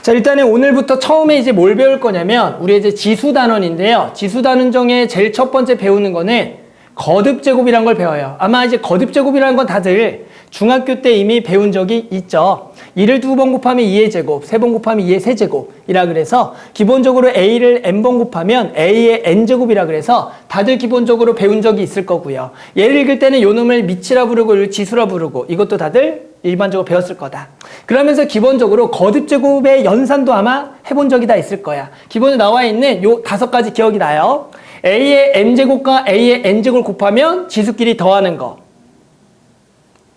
자, 일단은 오늘부터 처음에 이제 뭘 배울 거냐면, 우리 이제 지수단원인데요. 지수단원 중에 제일 첫 번째 배우는 거는 거듭제곱이란 걸 배워요. 아마 이제 거듭제곱이라는 건 다들 중학교 때 이미 배운 적이 있죠. 2를 2번 곱하면 2의 제곱, 3번 곱하면 2의 세제곱이라 그래서 기본적으로 A를 n번 곱하면 A의 n제곱이라 그래서 다들 기본적으로 배운 적이 있을 거고요. 얘를 읽을 때는 요 놈을 밑이라 부르고 요 지수라 부르고 이것도 다들 일반적으로 배웠을 거다. 그러면서 기본적으로 거듭제곱의 연산도 아마 해본 적이 다 있을 거야. 기본에 나와 있는 요 5가지 기억이 나요. A의 m제곱과 A의 n제곱을 곱하면 지수끼리 더하는 거.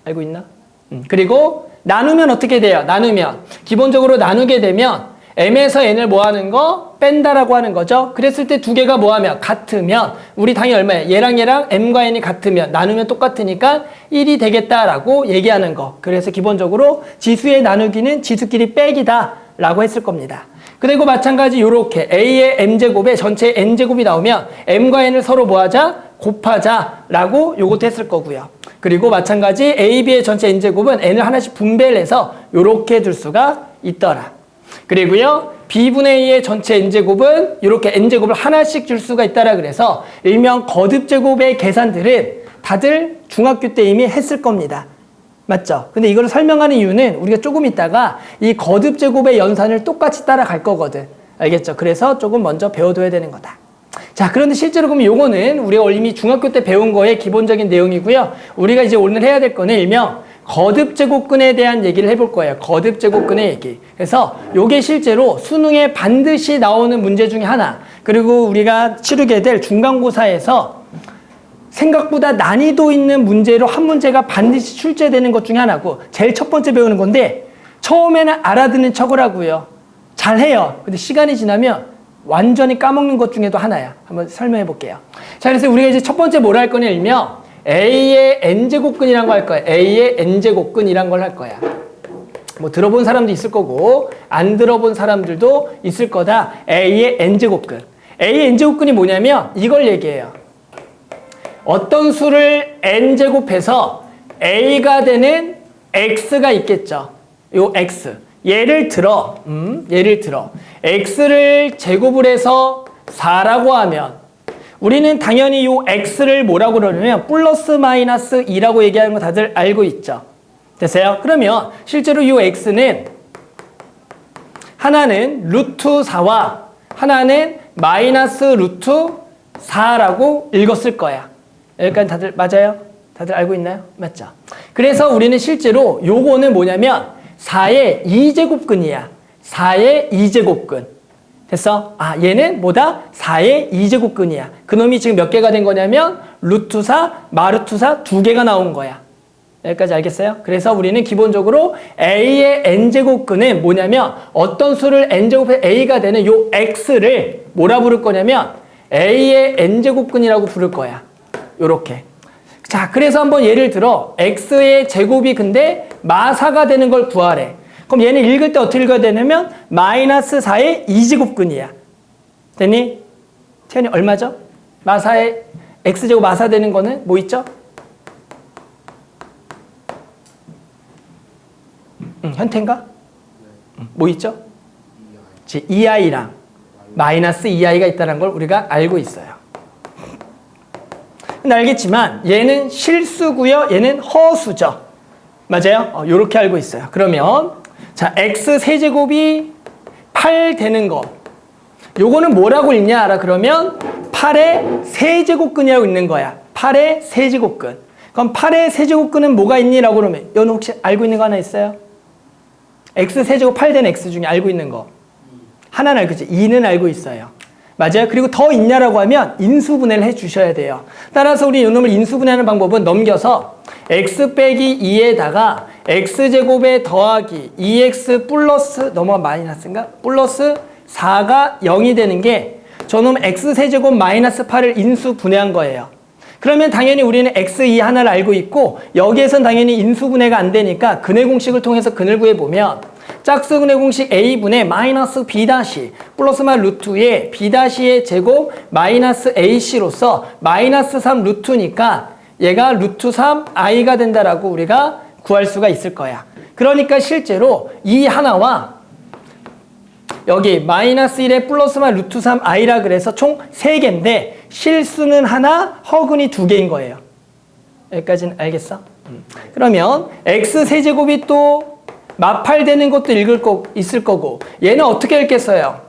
알고 있나? 그리고 나누면 어떻게 돼요? 나누면 기본적으로 나누게 되면 m에서 n을 뭐 하는 거? 뺀다라고 하는 거죠. 그랬을 때 두 개가 뭐 하면? 같으면 우리 당연히 얼마예요? 얘랑 m과 n이 같으면 나누면 똑같으니까 1이 되겠다라고 얘기하는 거. 그래서 기본적으로 지수의 나누기는 지수끼리 빼기다 라고 했을 겁니다. 그리고 마찬가지 요렇게 A의 m제곱에 전체 n제곱이 나오면 m과 n을 서로 뭐 하자? 곱하자 라고 요것도 했을 거고요. 그리고 마찬가지 A, B의 전체 n제곱은 n을 하나씩 분배를 해서 요렇게 둘 수가 있더라. 그리고요 B분의 A의 전체 n제곱은 이렇게 n제곱을 하나씩 줄 수가 있다라 그래서 일명 거듭제곱의 계산들은 다들 중학교 때 이미 했을 겁니다. 맞죠? 근데 이걸 설명하는 이유는 우리가 조금 있다가 이 거듭제곱의 연산을 똑같이 따라갈 거거든. 알겠죠? 그래서 조금 먼저 배워둬야 되는 거다. 자, 그런데 실제로 그러면 요거는 우리가 이미 중학교 때 배운 거의 기본적인 내용이고요. 우리가 이제 오늘 해야 될 거는 일명 거듭제곱근에 대한 얘기를 해볼 거예요. 거듭제곱근의 얘기. 그래서 요게 실제로 수능에 반드시 나오는 문제 중에 하나. 그리고 우리가 치르게 될 중간고사에서 생각보다 난이도 있는 문제로 한 문제가 반드시 출제되는 것 중에 하나고 제일 첫 번째 배우는 건데 처음에는 알아듣는 척을 하고요. 잘해요. 근데 시간이 지나면 완전히 까먹는 것 중에도 하나야. 한번 설명해 볼게요. 자, 그래서 우리가 이제 첫 번째 뭘 할 거냐 일명 A의 n제곱근이란 거 할 거야. A의 n제곱근이란 걸 할 거야. 뭐 들어본 사람도 있을 거고 안 들어본 사람들도 있을 거다. A의 n제곱근. A의 n제곱근이 뭐냐면 이걸 얘기해요. 어떤 수를 n제곱해서 A가 되는 x가 있겠죠. 요 x. 예를 들어 x를 제곱을 해서 4라고 하면 우리는 당연히 요 x를 뭐라고 그러냐면 플러스 마이너스 2라고 얘기하는 거 다들 알고 있죠. 됐어요? 그러면 실제로 요 x는 하나는 루트 4와 하나는 마이너스 루트 4라고 읽었을 거야. 여기까지 다들 맞아요? 다들 알고 있나요? 맞죠? 그래서 우리는 실제로 요거는 뭐냐면 4의 2제곱근이야. 4의 2제곱근. 됐어? 아, 얘는 뭐다? 4의 2제곱근이야. 그놈이 지금 몇 개가 된 거냐면 루트 4, 마루트 4 두 개가 나온 거야. 여기까지 알겠어요? 그래서 우리는 기본적으로 A의 n제곱근은 뭐냐면 어떤 수를 n제곱해 A가 되는 요 x를 뭐라 부를 거냐면 A의 n제곱근이라고 부를 거야. 요렇게. 자, 그래서 한번 예를 들어 x의 제곱이 근데 마사가 되는 걸 구하래. 그럼 얘는 읽을 때 어떻게 읽어야 되냐면 마이너스 4의 2제곱근이야. 됐니? 태연이 얼마죠? 마사의 x제곱 마사 되는 거는 뭐 있죠? 현태인가? 뭐 있죠? 2i랑 마이너스 2i가 있다는 걸 우리가 알고 있어요. 근데 알겠지만 얘는 실수고요. 얘는 허수죠. 맞아요? 요렇게 알고 있어요. 그러면 자, x 세제곱이 8 되는 거. 요거는 뭐라고 읽냐 알아? 그러면 8의 세제곱근이라고 읽는 거야. 8의 세제곱근. 그럼 8의 세제곱근은 뭐가 있니? 라고 그러면 여러분 혹시 알고 있는 거 하나 있어요? x 세제곱 8 된 x 중에 알고 있는 거. 하나는 알고 있지. 2는 알고 있어요. 맞아요? 그리고 더 있냐라고 하면 인수분해를 해 주셔야 돼요. 따라서 우리 이놈을 인수분해하는 방법은 넘겨서 x 빼기 2에다가 x제곱에 더하기 2x 플러스 넘어가 마이너스인가? 플러스 4가 0이 되는 게 저놈 x세제곱 마이너스 8을 인수분해한 거예요. 그러면 당연히 우리는 x2 하나를 알고 있고 여기에선 당연히 인수분해가 안 되니까 근해 공식을 통해서 근을 구해보면 짝수근의 공식 a분의 마이너스 b 다시 플러스 마 루트에 b 다시의 제곱 마이너스 ac로서 마이너스 3 루트니까 얘가 루트 3 i가 된다라고 우리가 구할 수가 있을 거야. 그러니까 실제로 이 하나와 여기 마이너스 1에 플러스만 루트 3i라 그래서 총 3개인데 실수는 하나, 허근이 2개인 거예요. 여기까지는 알겠어? 그러면 x 세제곱이 또 마팔되는 것도 있을 거고 얘는 어떻게 읽겠어요?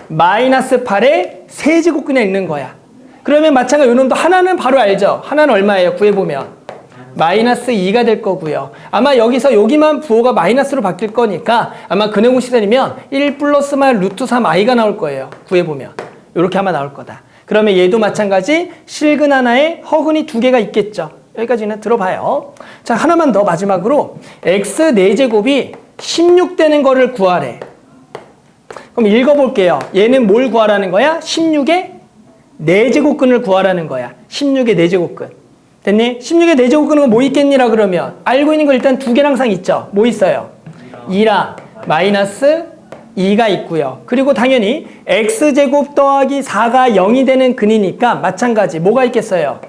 마이너스 8에 세제곱 그냥 읽는 거야. 그러면 마찬가지로 요놈도 하나는 바로 알죠? 하나는 얼마예요? 구해보면 마이너스 2가 될 거고요. 아마 여기서 여기만 부호가 마이너스로 바뀔 거니까 아마 근해공 시설이면 1 플러스만 루트 3i가 나올 거예요. 구해보면 이렇게 아마 나올 거다. 그러면 얘도 마찬가지 실근 하나에 허근이 2개가 있겠죠. 여기까지는 들어봐요. 자, 하나만 더 마지막으로 x 4제곱이 16 되는 거를 구하래. 그럼 읽어볼게요. 얘는 뭘 구하라는 거야? 16의 4제곱근을 구하라는 거야. 16의 4제곱근. 됐니? 16의 4제곱근은 뭐 있겠니라 그러면 알고 있는 거 일단 2개는 항상 있죠. 뭐 있어요? 2랑 마이너스 2가 있고요. 그리고 당연히 x제곱 더하기 4가 0이 되는 근이니까 마찬가지 뭐가 있겠어요?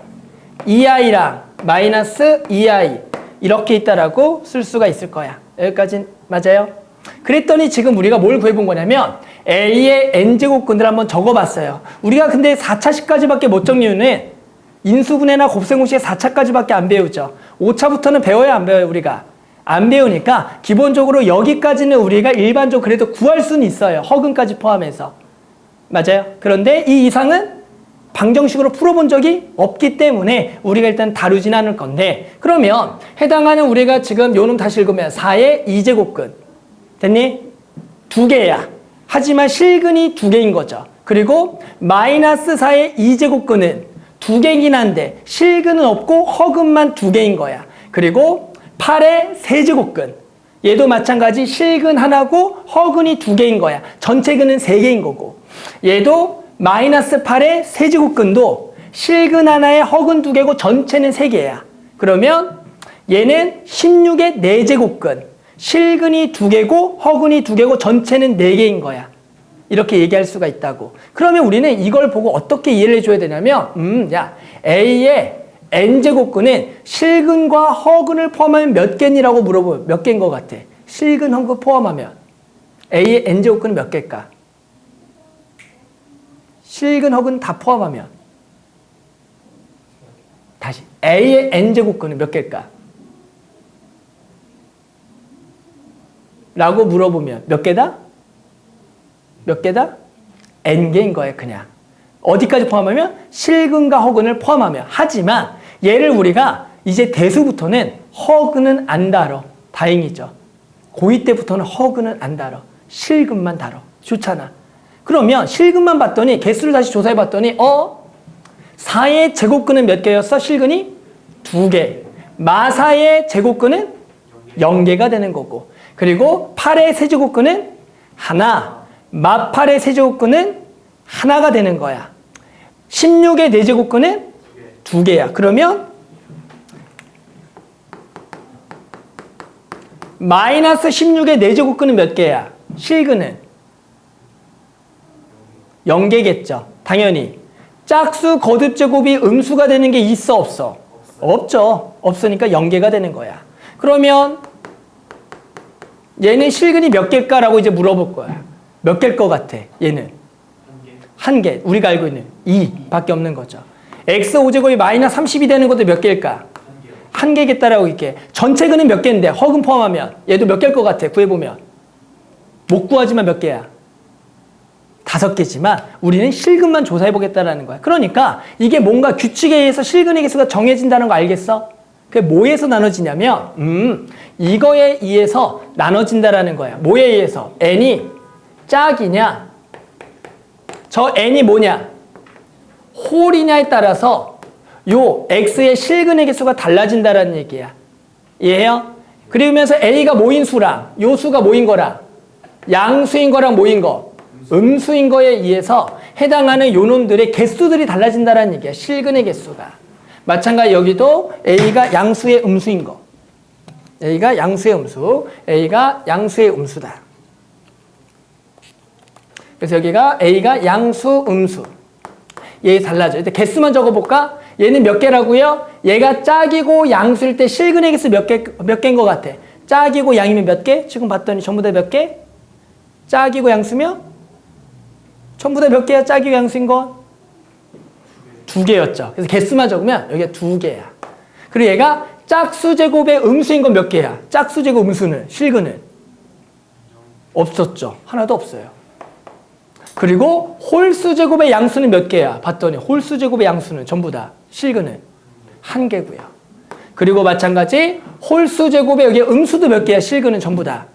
2i랑 마이너스 2i 이렇게 있다라고 쓸 수가 있을 거야. 여기까지 맞아요? 그랬더니 지금 우리가 뭘 구해본 거냐면 a의 n제곱근을 한번 적어봤어요. 우리가 근데 4차식까지밖에 못 적는 이유는 인수분해나 곱셈공식에 4차까지밖에 안 배우죠. 5차부터는 배워야 안 배워요, 우리가. 안 배우니까 기본적으로 여기까지는 우리가 일반적으로 그래도 구할 수는 있어요. 허근까지 포함해서. 맞아요? 그런데 이 이상은 방정식으로 풀어본 적이 없기 때문에 우리가 일단 다루진 않을 건데 그러면 해당하는 우리가 지금 요놈 다시 읽으면 4의 2제곱근. 됐니? 2개야. 하지만 실근이 2개인 거죠. 그리고 마이너스 4의 2제곱근은 2개이긴 한데 실근은 없고 허근만 2개인 거야. 그리고 8의 세제곱근. 얘도 마찬가지 실근 하나고 허근이 2개인 거야. 전체 근은 3개인 거고. 얘도 마이너스 8의 세제곱근도 실근 하나에 허근 2개고 전체는 3개야. 그러면 얘는 16의 4제곱근. 실근이 2개고 허근이 2개고 전체는 4개인 거야. 이렇게 얘기할 수가 있다고. 그러면 우리는 이걸 보고 어떻게 이해를 해줘야 되냐면 야 A의 n제곱근은 실근과 허근을 포함하면 몇 개니라고 물어보면 몇 개인 것 같아? 실근, 허근 포함하면 A의 n제곱근은 몇 개일까? 실근, 허근 다 포함하면 다시 A의 n제곱근은 몇 개일까? 라고 물어보면 몇 개다? 몇 개다? n개인 거예요, 그냥. 어디까지 포함하면? 실근과 허근을 포함하면. 하지만 얘를 우리가 이제 대수부터는 허근은 안 다뤄. 다행이죠. 고2 때부터는 허근은 안 다뤄. 실근만 다뤄. 좋잖아. 그러면 실근만 봤더니 개수를 다시 조사해 봤더니 4의 제곱근은 몇 개였어? 실근이 2개. 마사의 제곱근은 0개가 되는 거고. 그리고 8의 세제곱근은 하나. 마8의 세제곱근은 하나가 되는 거야. 16의 4제곱근은 2개야. 그러면 마이너스 16의 4제곱근은 몇 개야? 실근은 0개겠죠. 당연히. 짝수 거듭제곱이 음수가 되는 게 있어 없어? 없죠. 없으니까 0개가 되는 거야. 그러면 얘는 실근이 몇 개일까라고 이제 물어볼 거야. 몇 개일 것 같아, 얘는? 한 개. 우리가 알고 있는 2밖에 없는 거죠. x 5제곱이 마이너스 30이 되는 것도 몇 개일까? 한 개겠다라고 이렇게. 전체 근은 몇 개인데 허근 포함하면 얘도 몇 개일 것 같아, 구해보면. 못 구하지만 몇 개야? 5개지만 우리는 실근만 조사해보겠다라는 거야. 그러니까 이게 뭔가 규칙에 의해서 실근의 개수가 정해진다는 거 알겠어? 그게 뭐에서 나눠지냐면 이거에 의해서 나눠진다라는 거야. 뭐에 의해서? n이 짝이냐, 저 n이 뭐냐, 홀이냐에 따라서 요 x의 실근의 개수가 달라진다라는 얘기야. 이해해요? 그러면서 a가 모인 수랑 요 수가 모인 거랑 양수인 거랑 모인 거, 음수인 거에 의해서 해당하는 요놈들의 개수들이 달라진다라는 얘기야. 실근의 개수가. 마찬가지 여기도 a가 양수의 음수인 거. a가 양수의 음수, a가 양수의 음수다. 그래서 여기가 A가 양수, 음수. 얘 달라져요. 일단 개수만 적어볼까? 얘는 몇 개라고요? 얘가 짝이고 양수일 때 실근의 개수 몇 개인 것 같아? 짝이고 양이면 몇 개? 지금 봤더니 전부 다 몇 개? 짝이고 양수면 전부 다 몇 개야? 짝이고 양수인 건? 2개였죠. 그래서 개수만 적으면 여기가 2개야. 그리고 얘가 짝수 제곱의 음수인 건 몇 개야? 짝수 제곱 음수는, 실근은? 없었죠. 하나도 없어요. 그리고 홀수 제곱의 양수는 몇 개야? 봤더니 홀수 제곱의 양수는 전부 다, 실근은 1개고요. 그리고 마찬가지 홀수 제곱의 여기 음수도 몇 개야? 실근은 전부 다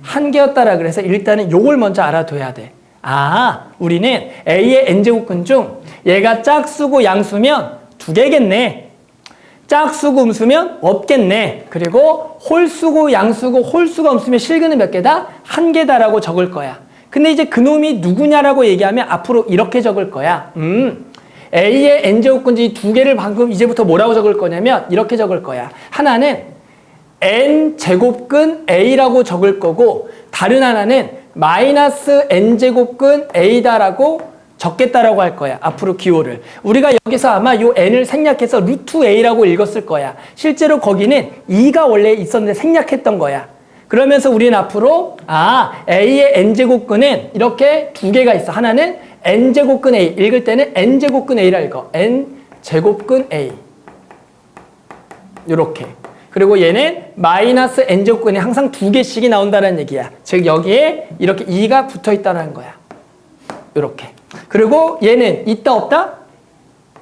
1개였다라 그래서 일단은 요걸 먼저 알아둬야 돼. 아, 우리는 A의 n제곱근 중 얘가 짝수고 양수면 2개겠네. 짝수고 음수면 없겠네. 그리고 홀수고 양수고 홀수가 없으면 실근은 몇 개다? 1개다라고 적을 거야. 근데 이제 그놈이 누구냐라고 얘기하면 앞으로 이렇게 적을 거야. A의 n제곱근지 2개를 방금 이제부터 뭐라고 적을 거냐면 이렇게 적을 거야. 하나는 n제곱근 A라고 적을 거고 다른 하나는 마이너스 n제곱근 A다라고 적겠다라고 할 거야. 앞으로 기호를. 우리가 여기서 아마 요 n을 생략해서 루트 A라고 읽었을 거야. 실제로 거기는 2가 원래 있었는데 생략했던 거야. 그러면서 우리는 앞으로 A의 n제곱근은 이렇게 2개가 있어. 하나는 n제곱근 A. 읽을 때는 n제곱근 A라 읽어. n제곱근 A. 요렇게. 그리고 얘는 마이너스 n제곱근이 항상 2개씩이 나온다는 얘기야. 즉 여기에 이렇게 2가 붙어있다는 거야. 요렇게. 그리고 얘는 있다 없다?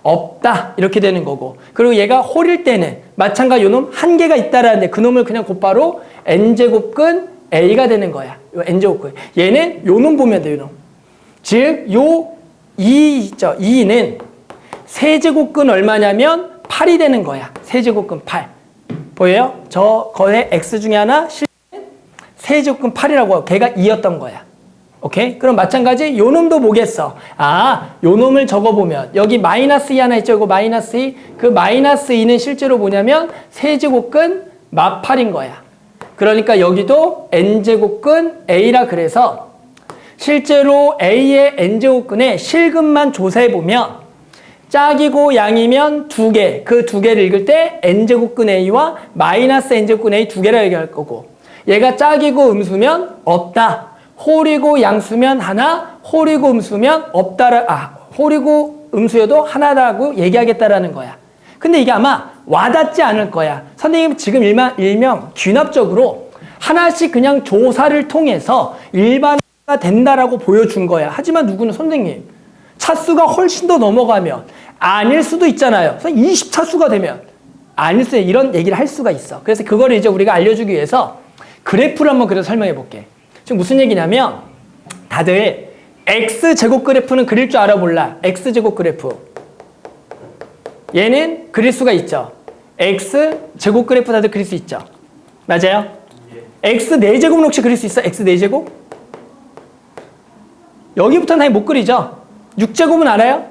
없다. 이렇게 되는 거고. 그리고 얘가 홀일 때는 마찬가지 요놈 1개가 있다라는데 그놈을 그냥 곧바로 n제곱근 A가 되는 거야. 요 n제곱근. 얘는 요놈 보면 돼, 요놈. 즉, 요 2 있죠. 2는 세제곱근 얼마냐면 8이 되는 거야. 세제곱근 8. 보여요? 저 거의 x 중에 하나 세제곱근 8이라고 하고 걔가 2였던 거야. 오케이? 그럼 마찬가지 요 놈도 뭐겠어? 요 놈을 적어보면 여기 마이너스 2 하나 있죠? 이거 마이너스 2. 그 마이너스 2는 실제로 뭐냐면 세제곱근 마8인 거야. 그러니까 여기도 n제곱근 A라 그래서 실제로 A의 n제곱근의 실근만 조사해보면 짝이고 양이면 2개, 그 2개를 읽을 때 n제곱근 A와 마이너스 n제곱근 A 2개라 얘기할 거고 얘가 짝이고 음수면 없다. 홀이고 양수면 하나, 홀이고 음수면 없다라, 홀이고 음수여도 하나라고 얘기하겠다라는 거야. 근데 이게 아마 와닿지 않을 거야. 선생님 지금 일명 귀납적으로 하나씩 그냥 조사를 통해서 일반화가 된다라고 보여준 거야. 하지만 누구는 선생님 차수가 훨씬 더 넘어가면 아닐 수도 있잖아요. 20차수가 되면 아닐 수 이런 얘기를 할 수가 있어. 그래서 그거를 이제 우리가 알려주기 위해서 그래프를 한번 그래서 설명해 볼게. 지금 무슨 얘기냐면 다들 x제곱 그래프는 그릴 줄 알아 몰라. x제곱 그래프. 얘는 그릴 수가 있죠. x제곱 그래프 다들 그릴 수 있죠. 맞아요? x 4제곱은 혹시 그릴 수 있어? x 4제곱? 여기부터는 당연히 못 그리죠. 6제곱은 알아요?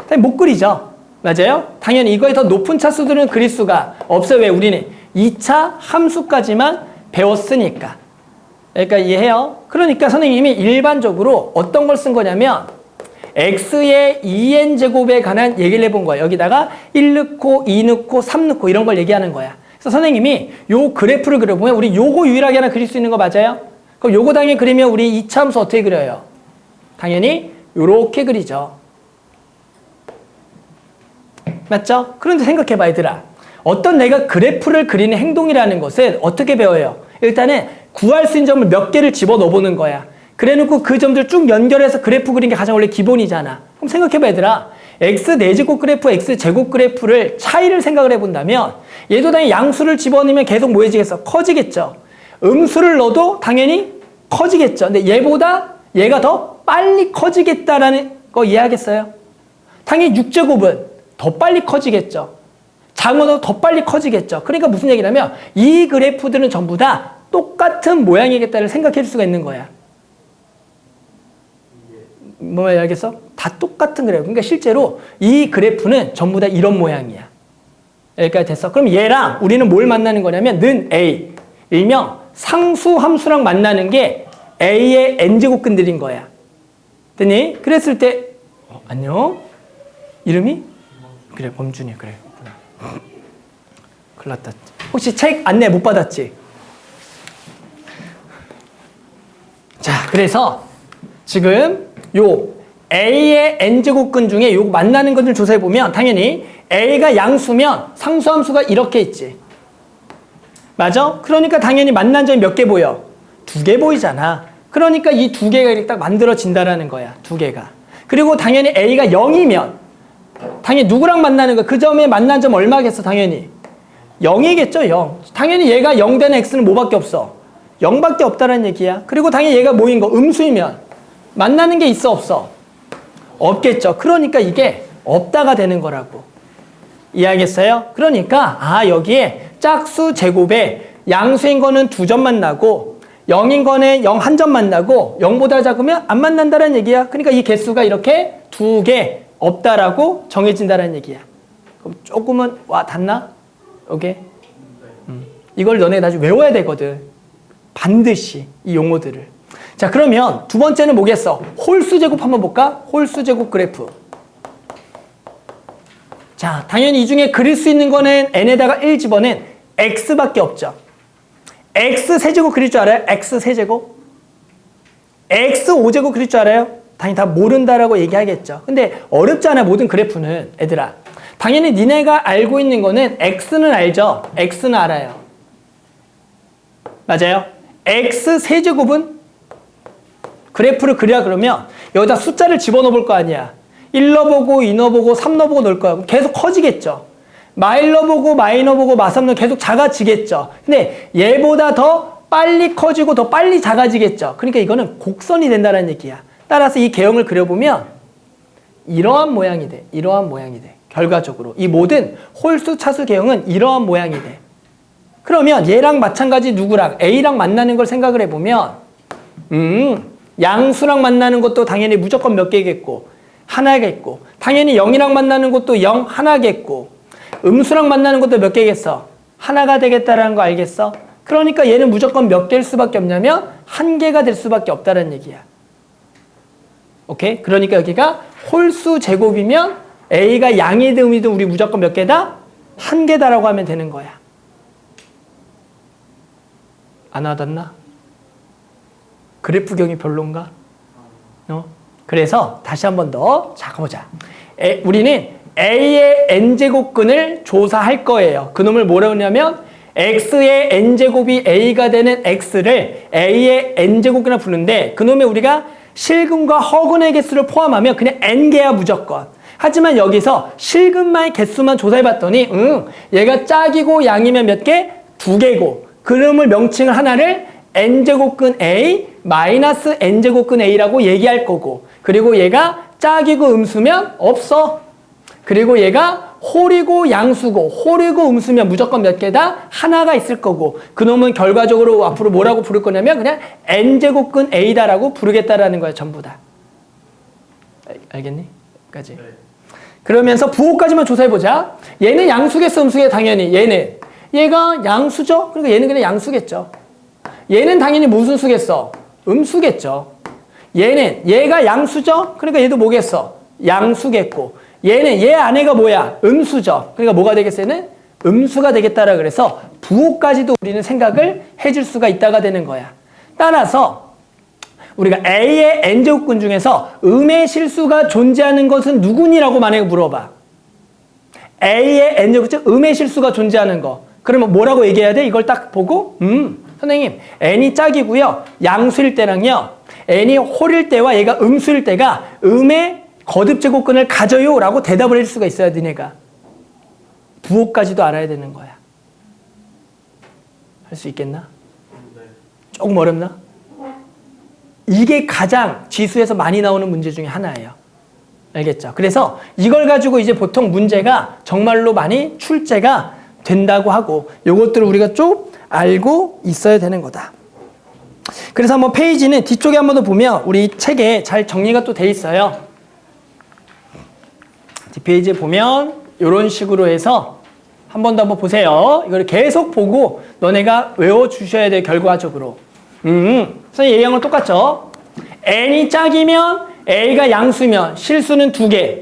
당연히 못 그리죠. 맞아요? 당연히 이거에 더 높은 차수들은 그릴 수가 없어요. 왜? 우리는 2차 함수까지만 배웠으니까. 그러니까 이해해요? 그러니까 선생님이 일반적으로 어떤 걸 쓴 거냐면 x의 2n제곱에 관한 얘기를 해본 거예요. 여기다가 1 넣고 2 넣고 3 넣고 이런 걸 얘기하는 거야. 그래서 선생님이 요 그래프를 그려보면 우리 요거 유일하게 하나 그릴 수 있는 거 맞아요? 그럼 요거 당연히 그리면 우리 2차 함수 어떻게 그려요? 당연히 요렇게 그리죠. 맞죠? 그런데 생각해봐 얘들아. 어떤 내가 그래프를 그리는 행동이라는 것은 어떻게 배워요? 일단은 구할 수 있는 점을 몇 개를 집어넣어 보는 거야. 그래 놓고 그 점들 쭉 연결해서 그래프 그리는 게 가장 원래 기본이잖아. 그럼 생각해봐 얘들아. x 4제곱 그래프, x 제곱 그래프를 차이를 생각을 해본다면 얘도 당연히 양수를 집어넣으면 계속 뭐해지겠어? 커지겠죠. 음수를 넣어도 당연히 커지겠죠. 근데 얘보다 얘가 더 빨리 커지겠다라는 거 이해하겠어요? 당연히 6제곱은 더 빨리 커지겠죠. 장어도 더 빨리 커지겠죠. 그러니까 무슨 얘기냐면 이 그래프들은 전부 다 똑같은 모양이겠다를 생각할 수가 있는 거야. 뭐 알겠어? 다 똑같은 그래프. 그러니까 실제로 이 그래프는 전부 다 이런 모양이야. 여기까지 됐어? 그럼 얘랑 우리는 뭘 만나는 거냐면 는 A. 일명 상수함수랑 만나는 게 A의 n제곱근들인 거야. 됐니? 그랬을 때 안녕? 이름이? 그래 범준이 그래. 큰일 났다. 혹시 책 안내 못 받았지? 자, 그래서 지금 요 A의 n제곱근 중에 요 만나는 것을 조사해보면 당연히 A가 양수면 상수함수가 이렇게 있지. 맞아? 그러니까 당연히 만난 점이 몇 개 보여? 2개 보이잖아. 그러니까 이 2개가 이렇게 딱 만들어진다라는 거야. 2개가. 그리고 당연히 A가 0이면 당연히 누구랑 만나는 거야? 그 점에 만난 점 얼마겠어? 당연히 0이겠죠. 0. 당연히 얘가 0 되는 x는 뭐밖에 없어? 0밖에 없다는 얘기야. 그리고 당연히 얘가 뭐인 거? 음수이면 만나는 게 있어 없어? 없겠죠. 그러니까 이게 없다가 되는 거라고. 이해하겠어요? 그러니까 여기에 짝수 제곱에 양수인 거는 2점 만나고 0인 거는 0 한 점 만나고 0보다 작으면 안 만난다는 얘기야. 그러니까 이 개수가 이렇게 2개 없다라고 정해진다는 얘기야. 그럼 조금은 닿나? 오케이? 이걸 너네 나중에 외워야 되거든. 반드시 이 용어들을. 자, 그러면 두 번째는 뭐겠어? 홀수 제곱 한번 볼까? 홀수 제곱 그래프. 자, 당연히 이 중에 그릴 수 있는 거는 n에다가 1 집어낸 x밖에 없죠. x 세제곱 그릴 줄 알아요? x 세제곱? x 5제곱 그릴 줄 알아요? 당연히 다 모른다라고 얘기하겠죠. 근데 어렵잖아, 모든 그래프는. 얘들아, 당연히 니네가 알고 있는 거는 x는 알죠? x는 알아요. 맞아요? x 세제곱은 그래프를 그려. 그러면 여기다 숫자를 집어넣어 볼 거 아니야. 1 넣어보고 2 넣어보고 3 넣어보고 넣을 거야. 계속 커지겠죠. 마1 넣어보고 마2 넣어보고 마3 넣어보고 계속 작아지겠죠. 근데 얘보다 더 빨리 커지고 더 빨리 작아지겠죠. 그러니까 이거는 곡선이 된다는 얘기야. 따라서 이 개형을 그려보면 이러한 모양이 돼. 이러한 모양이 돼. 결과적으로 이 모든 홀수 차수 개형은 이러한 모양이 돼. 그러면 얘랑 마찬가지 누구랑? A랑 만나는 걸 생각을 해보면 양수랑 만나는 것도 당연히 무조건 몇 개겠고 하나겠고, 당연히 0이랑 만나는 것도 0 하나겠고, 음수랑 만나는 것도 몇 개겠어? 하나가 되겠다라는 거 알겠어? 그러니까 얘는 무조건 몇 개일 수밖에 없냐면 한 개가 될 수밖에 없다는 얘기야. 오케이? 그러니까 여기가 홀수 제곱이면 A가 양이든 음이든 우리 무조건 몇 개다? 한 개다라고 하면 되는 거야. 안 와닿나? 그래프경이 별론가? 그래서 다시 한 번 더 가보자. 우리는 A의 n제곱근을 조사할 거예요. 그놈을 뭐라고 하냐면 X의 n제곱이 A가 되는 X를 A의 n제곱근이라 부르는데, 그놈의 우리가 실근과 허근의 개수를 포함하면 그냥 n개야 무조건. 하지만 여기서 실근만의 개수만 조사해봤더니 얘가 짝이고 양이면 몇 개? 2개고, 그놈을 명칭을 하나를 n제곱근 A 마이너스 n제곱근 A라고 얘기할 거고, 그리고 얘가 짝이고 음수면 없어. 그리고 얘가 홀이고 양수고 홀이고 음수면 무조건 몇 개다? 하나가 있을 거고, 그놈은 결과적으로 앞으로 뭐라고 부를 거냐면 그냥 n제곱근 A다라고 부르겠다라는 거야. 전부 다. 알겠니? 여기까지. 그러면서 부호까지만 조사해보자. 얘는 양수겠어 음수겠어? 당연히 얘가 양수죠? 그러니까 얘는 그냥 양수겠죠. 얘는 당연히 무슨 수겠어? 음수겠죠. 얘가 양수죠? 그러니까 얘도 뭐겠어? 양수겠고, 얘 안에가 뭐야? 음수죠. 그러니까 뭐가 되겠어? 얘는 음수가 되겠다라 그래서 부호까지도 우리는 생각을 해줄 수가 있다가 되는 거야. 따라서 우리가 A의 n제곱근 중에서 음의 실수가 존재하는 것은 누구니라고 만약에 물어봐. A의 n제곱근 음의 실수가 존재하는 거. 그러면 뭐라고 얘기해야 돼? 이걸 딱 보고 선생님, n이 짝이고요. 양수일 때랑요. n이 홀일 때와 얘가 음수일 때가 음의 거듭제곱근을 가져요 라고 대답을 해줄 수가 있어야 니네가. 부호까지도 알아야 되는 거야. 할 수 있겠나? 조금 어렵나? 이게 가장 지수에서 많이 나오는 문제 중에 하나예요. 알겠죠? 그래서 이걸 가지고 이제 보통 문제가 정말로 많이 출제가 된다고 하고, 요것들을 우리가 좀 알고 있어야 되는 거다. 그래서 한번 페이지는 뒤쪽에 한번 더 보면 우리 책에 잘 정리가 또 돼 있어요. 뒷페이지에 보면 이런 식으로 해서 한 번 더 한번 보세요. 이걸 계속 보고 너네가 외워주셔야 돼. 결과적으로. 선생님 얘기한 건 똑같죠? n이 짝이면 a가 양수면 실수는 2개,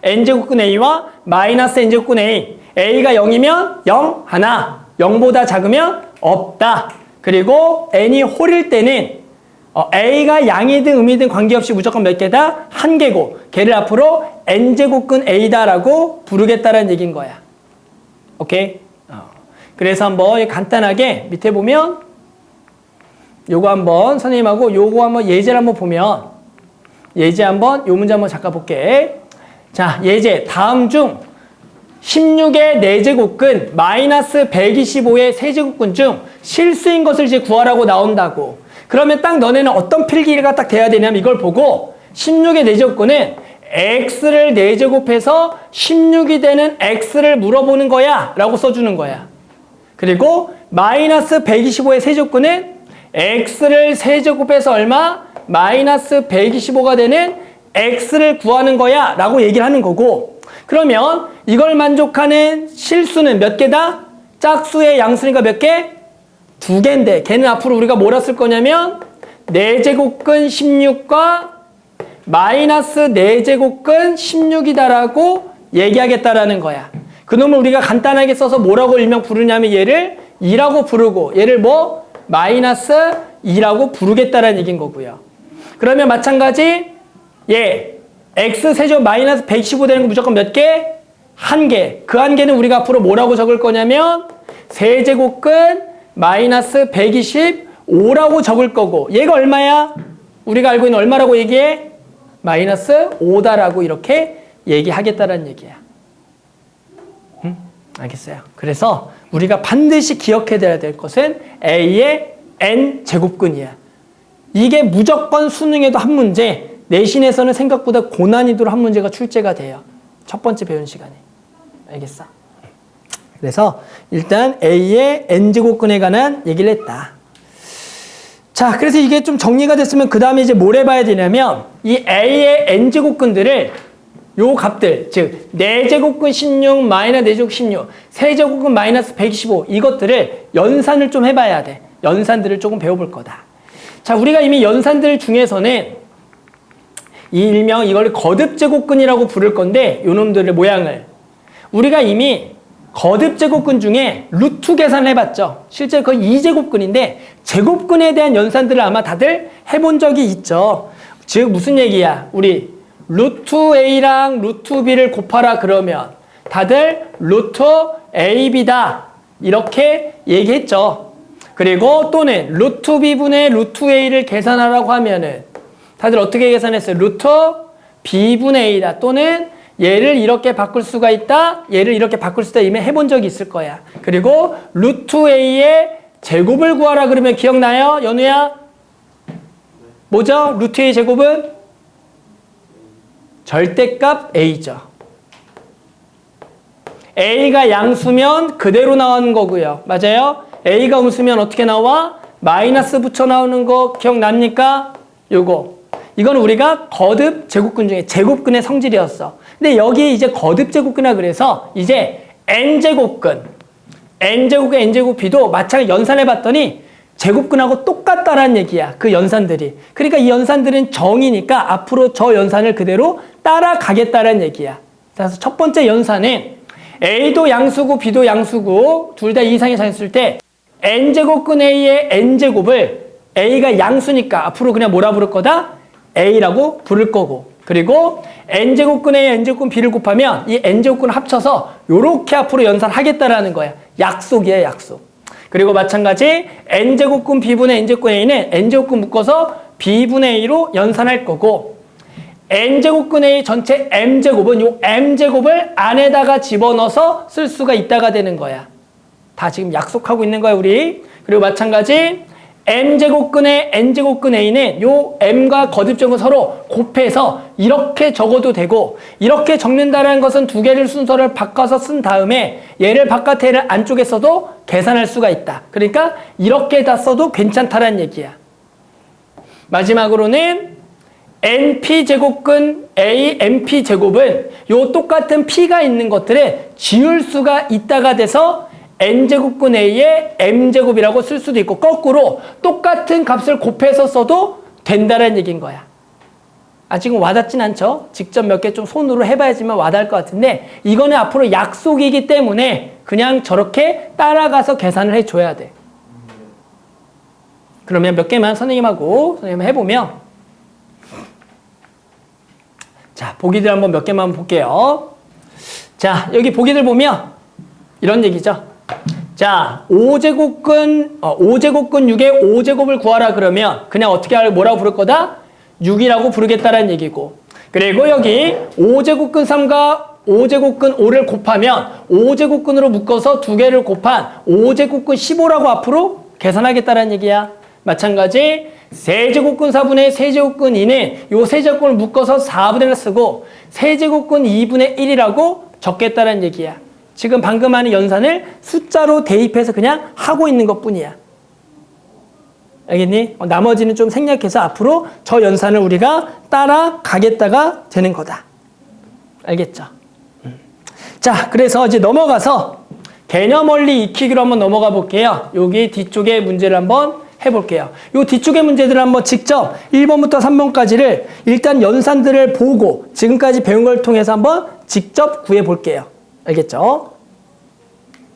n제곱근 a와 마이너스 n제곱근 a, a가 0이면 0 하나, 0보다 작으면 없다. 그리고 n이 홀일 때는 A가 양이든 음이든 관계없이 무조건 몇 개다? 한 개고 걔를 앞으로 n제곱근 A다라고 부르겠다라는 얘기인 거야. 오케이? 그래서 한번 간단하게 밑에 보면 요거 한번 선생님하고 요거 한번 예제를 한번 보면 예제 한번 요 문제 한번 잠깐 볼게. 자, 예제 다음 중 16의 4제곱근 마이너스 125의 세제곱근 중 실수인 것을 이제 구하라고 나온다고. 그러면 딱 너네는 어떤 필기가 딱 돼야 되냐면 이걸 보고 16의 4제곱근은 x를 4제곱해서 16이 되는 x를 물어보는 거야 라고 써주는 거야. 그리고 마이너스 125의 세제곱근은 x를 세제곱해서 얼마? 마이너스 125가 되는 x를 구하는 거야 라고 얘기를 하는 거고, 그러면 이걸 만족하는 실수는 몇 개다? 짝수의 양수니까 몇 개? 2개인데 걔는 앞으로 우리가 뭐라 쓸 거냐면 4제곱근 16과 마이너스 4제곱근 16이다라고 얘기하겠다라는 거야. 그놈을 우리가 간단하게 써서 뭐라고 일명 부르냐면 얘를 2라고 부르고 얘를 뭐? 마이너스 2라고 부르겠다라는 얘기인 거고요. 그러면 마찬가지 얘 x세제곱 마이너스 115 되는 거 무조건 몇 개? 한 개. 그 한 개는 우리가 앞으로 뭐라고 적을 거냐면 세제곱근 마이너스 125라고 적을 거고 얘가 얼마야? 우리가 알고 있는 얼마라고 얘기해? 마이너스 5다라고 이렇게 얘기하겠다라는 얘기야. 응? 알겠어요? 그래서 우리가 반드시 기억해야 될 것은 A의 n제곱근이야. 이게 무조건 수능에도 한 문제, 내신에서는 생각보다 고난이도로 한 문제가 출제가 돼요. 첫 번째 배운 시간에. 알겠어? 그래서 일단 A의 n제곱근에 관한 얘기를 했다. 자, 그래서 이게 좀 정리가 됐으면 그 다음에 이제 뭘 해봐야 되냐면 이 A의 n제곱근들을 요 값들, 즉 4제곱근 16, 마이너스 4제곱 16, 세제곱근 마이너스 125 이것들을 연산을 좀 해봐야 돼. 연산들을 조금 배워볼 거다. 자, 우리가 이미 연산들 중에서는 이 일명 이걸 거듭제곱근이라고 부를 건데 요 놈들의 모양을 우리가 이미 거듭제곱근 중에 루트 계산을 해봤죠. 실제 거의 2제곱근인데 제곱근에 대한 연산들을 아마 다들 해본 적이 있죠. 즉 무슨 얘기야? 우리 루트 A랑 루트 B를 곱하라 그러면 다들 루트 AB다 이렇게 얘기했죠. 그리고 또는 루트 B분의 루트 A를 계산하라고 하면은 다들 어떻게 계산했어요? 루트 B분의 A다 또는 얘를 이렇게 바꿀 수가 있다, 얘를 이렇게 바꿀 수가 있다 이미 해본 적이 있을 거야. 그리고 루트 A의 제곱을 구하라 그러면 기억나요? 연우야? 뭐죠? 루트 A 제곱은? 절대값 A죠. A가 양수면 그대로 나오는 거고요. 맞아요? A가 음수면 어떻게 나와? 마이너스 붙여 나오는 거 기억납니까? 요거. 이건 우리가 거듭 제곱근 중에 제곱근의 성질이었어. 근데 여기에 이제 거듭 제곱근이라 그래서 이제 n제곱근, n제곱과 n제곱 b도 마찬가지 연산해 봤더니 제곱근하고 똑같다라는 얘기야. 그 연산들이. 그러니까 이 연산들은 정이니까 앞으로 저 연산을 그대로 따라가겠다라는 얘기야. 그래서 첫 번째 연산은 A도 양수고 B도 양수고 둘 다 이상이 상했을 때 n제곱근 A의 n제곱을 A가 양수니까 앞으로 그냥 뭐라 부를 거다? A라고 부를 거고, 그리고 n제곱근 A에 n제곱근 B를 곱하면 이 n제곱근을 합쳐서 요렇게 앞으로 연산하겠다라는 거야. 약속이야, 약속. 그리고 마찬가지 n제곱근 B분의 n제곱근 A는 n제곱근 묶어서 B분의 A로 연산할 거고, n제곱근 A 전체 m제곱은 요 m제곱을 안에다가 집어넣어서 쓸 수가 있다가 되는 거야. 다 지금 약속하고 있는 거야, 우리. 그리고 마찬가지 m제곱근의 n제곱근 A는 요 m과 거듭제곱을 서로 곱해서 이렇게 적어도 되고, 이렇게 적는다는 것은 두 개를 순서를 바꿔서 쓴 다음에 얘를 바깥에 얘를 안쪽에 써도 계산할 수가 있다. 그러니까 이렇게 다 써도 괜찮다라는 얘기야. 마지막으로는 np제곱근 A, np제곱은 요 똑같은 p가 있는 것들을 지울 수가 있다가 돼서 n제곱근 A의 m제곱이라고 쓸 수도 있고, 거꾸로 똑같은 값을 곱해서 써도 된다는 얘기인 거야. 아직은 와닿진 않죠? 직접 몇 개 좀 손으로 해봐야지만 와닿을 것 같은데, 이거는 앞으로 약속이기 때문에 그냥 저렇게 따라가서 계산을 해줘야 돼. 그러면 몇 개만 선생님 해보면, 자, 보기들 한번 몇 개만 볼게요. 자, 여기 보기들 보면 이런 얘기죠. 자, 5제곱근 6의 5제곱을 구하라 그러면 그냥 어떻게 뭐라고 부를 거다? 6이라고 부르겠다라는 얘기고. 그리고 여기 5제곱근 3과 5제곱근 5를 곱하면 5제곱근으로 묶어서 두 개를 곱한 5제곱근 15라고 앞으로 계산하겠다라는 얘기야. 마찬가지 세제곱근 4분의 세제곱근 2는 요 세제곱근을 묶어서 4분의 1을 쓰고 세제곱근 2분의 1이라고 적겠다라는 얘기야. 지금 방금 하는 연산을 숫자로 대입해서 그냥 하고 있는 것뿐이야. 알겠니? 나머지는 좀 생략해서 앞으로 저 연산을 우리가 따라가겠다가 되는 거다. 알겠죠? 자, 그래서 이제 넘어가서 개념 원리 익히기로 한번 넘어가 볼게요. 여기 뒤쪽에 문제를 한번 해볼게요. 요 뒤쪽의 문제들을 한번 직접 1번부터 3번까지를 일단 연산들을 보고 지금까지 배운 걸 통해서 한번 직접 구해 볼게요. 알겠죠?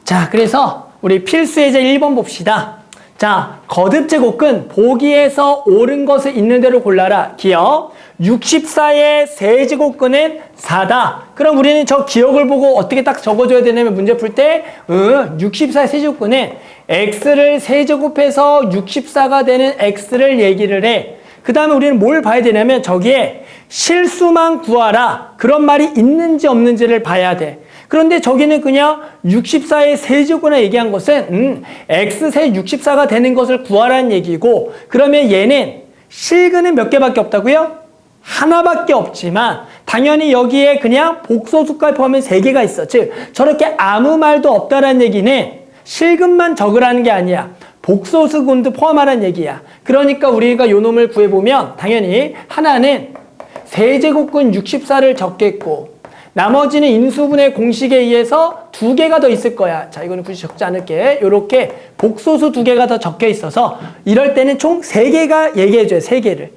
자, 그래서 우리 필수 예제 1번 봅시다. 자, 거듭제곱근 보기에서 옳은 것을 있는 대로 골라라. 기억. 64의 세제곱근은 4다. 그럼 우리는 저 기억을 보고 어떻게 딱 적어줘야 되냐면 문제 풀 때 64의 세제곱근은 x를 세제곱해서 64가 되는 x를 얘기를 해. 그 다음에 우리는 뭘 봐야 되냐면 저기에 실수만 구하라. 그런 말이 있는지 없는지를 봐야 돼. 그런데 저기는 그냥 64의 세제곱근을 얘기한 것은 x세 64가 되는 것을 구하라는 얘기고, 그러면 얘는 실근은 몇 개밖에 없다고요? 하나밖에 없지만 당연히 여기에 그냥 복소수까지 포함하면 3개가 있어. 즉 저렇게 아무 말도 없다라는 얘기는 실근만 적으라는 게 아니야. 복소수근도 포함하라는 얘기야. 그러니까 우리가 요 놈을 구해보면 당연히 하나는 세제곱근 64를 적겠고 나머지는 인수분해 공식에 의해서 2개가 더 있을 거야. 자, 이거는 굳이 적지 않을게. 요렇게 복소수 2개가 더 적혀 있어서 이럴 때는 총 3개가 얘기해줘요. 3개를.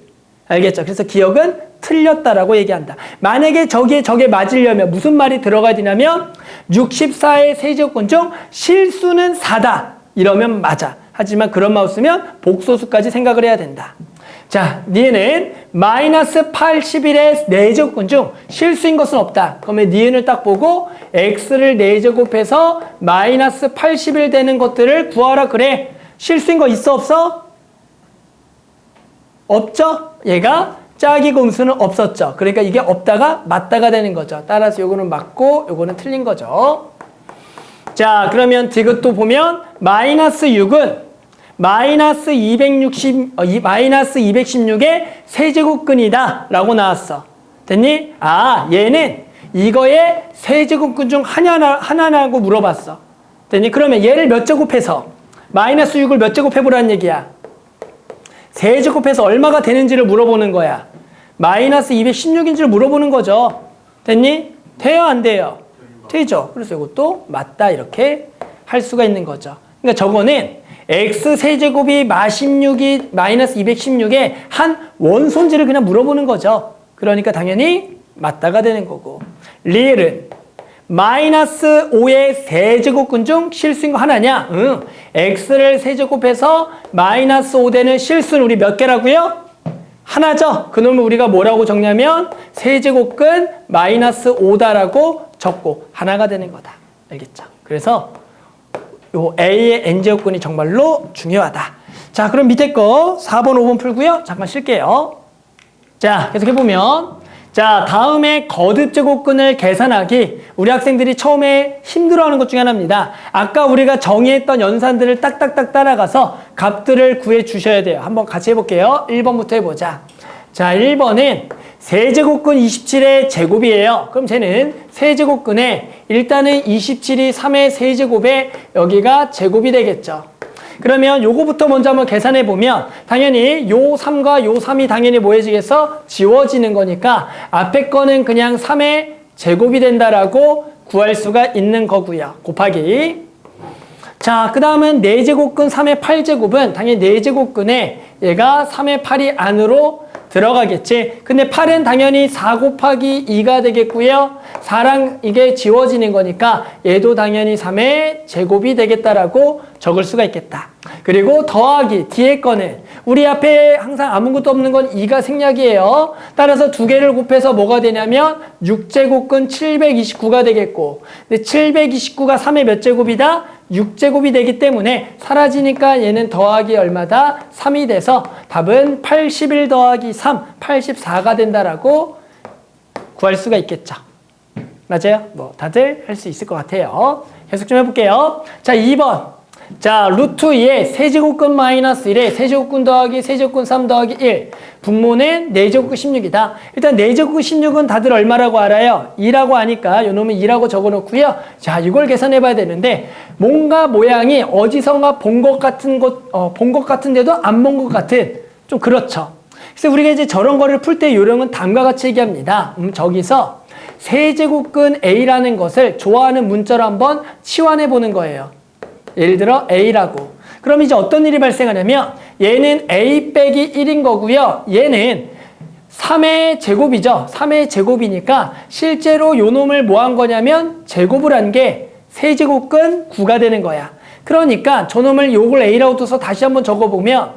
알겠죠? 그래서 기억은 틀렸다라고 얘기한다. 만약에 저게 맞으려면 무슨 말이 들어가야 되냐면 64의 세제곱근 중 실수는 4다. 이러면 맞아. 하지만 그런 말 없으면 복소수까지 생각을 해야 된다. 자, 니은은 마이너스 81의 4제곱근 중 실수인 것은 없다. 그러면 니은을 딱 보고 x를 4제곱해서 마이너스 81 되는 것들을 구하라 그래. 실수인 거 있어 없어? 없죠? 얘가 짝이고 음수는 없었죠. 그러니까 이게 없다가 맞다가 되는 거죠. 따라서 요거는 맞고 요거는 틀린 거죠. 자, 그러면 이것도 보면 마이너스 6은 마이너스 216의 세제곱근이다 라고 나왔어. 됐니? 아, 얘는 이거의 세제곱근 중 하나라고 물어봤어. 됐니? 그러면 얘를 몇 제곱해서 마이너스 6을 몇 제곱해보라는 얘기야. 세제곱해서 얼마가 되는지를 물어보는 거야. 마이너스 216인지를 물어보는 거죠. 됐니? 돼요, 안 돼요? 되죠. 그래서 이것도 맞다 이렇게 할 수가 있는 거죠. 그러니까 저거는 x세제곱이 마이너스 216의 한 원소인지를 그냥 물어보는 거죠. 그러니까 당연히 맞다가 되는 거고. 리을은 마이너스 5의 세제곱근 중 실수인 거 하나냐? 응. x를 세제곱해서 마이너스 5 되는 실수는 우리 몇 개라고요? 하나죠. 그놈을 우리가 뭐라고 적냐면 세제곱근 마이너스 5다라고 적고 하나가 되는 거다. 알겠죠? 그래서 요 A의 n제곱근이 정말로 중요하다. 자, 그럼 밑에 거 4번, 5번 풀고요. 잠깐 쉴게요. 자, 계속해보면 자, 다음에 거듭제곱근을 계산하기. 우리 학생들이 처음에 힘들어하는 것 중에 하나입니다. 아까 우리가 정의했던 연산들을 딱딱딱 따라가서 값들을 구해 주셔야 돼요. 한번 같이 해볼게요. 1번부터 해보자. 자, 1번은 세제곱근 27의 제곱이에요. 그럼 쟤는 세제곱근에 일단은 27이 3의 세제곱에 여기가 제곱이 되겠죠. 그러면 요거부터 먼저 한번 계산해 보면 당연히 요 3과 요 3이 당연히 뭐 해지겠어? 지워지는 거니까 앞에 거는 그냥 3의 제곱이 된다라고 구할 수가 있는 거고요. 곱하기. 자, 그 다음은 4제곱근 3의 8제곱은 당연히 4제곱근에 얘가 3의 8이 안으로 들어가겠지. 근데 8은 당연히 4 곱하기 2가 되겠고요. 4랑 이게 지워지는 거니까 얘도 당연히 3의 제곱이 되겠다라고 적을 수가 있겠다. 그리고 더하기 뒤에 거는 우리 앞에 항상 아무것도 없는 건 2가 생략이에요. 따라서 두 개를 곱해서 뭐가 되냐면 6제곱근 729가 되겠고, 근데 729가 3의 몇 제곱이다? 6제곱이 되기 때문에 사라지니까 얘는 더하기 얼마다? 3이 돼서 답은 81 더하기 3, 84가 된다라고 구할 수가 있겠죠. 맞아요? 뭐 다들 할 수 있을 것 같아요. 계속 좀 해볼게요. 자, 2번. 자, 루트 2에 세제곱근 마이너스 1에 세제곱근 더하기 세제곱근 3 더하기 1. 분모는 4제곱근 16이다. 일단 4제곱근 16은 다들 얼마라고 알아요? 2라고 하니까 요놈은 2라고 적어놓고요. 자, 이걸 계산해 봐야 되는데 뭔가 모양이 어디선가 본 것 같은 본 것 같은데도 안 본 것 같은 좀 그렇죠. 그래서 우리가 이제 저런 거를 풀 때 요령은 다음과 같이 얘기합니다. 저기서 세제곱근 A라는 것을 좋아하는 문자로 한번 치환해 보는 거예요. 예를 들어 A라고. 그럼 이제 어떤 일이 발생하냐면 얘는 A 빼기 1인 거고요. 얘는 3의 제곱이죠. 3의 제곱이니까 실제로 요 놈을 뭐 한 거냐면 제곱을 한 게 세제곱근 9가 되는 거야. 그러니까 저놈을 요걸 A라고 둬서 다시 한번 적어보면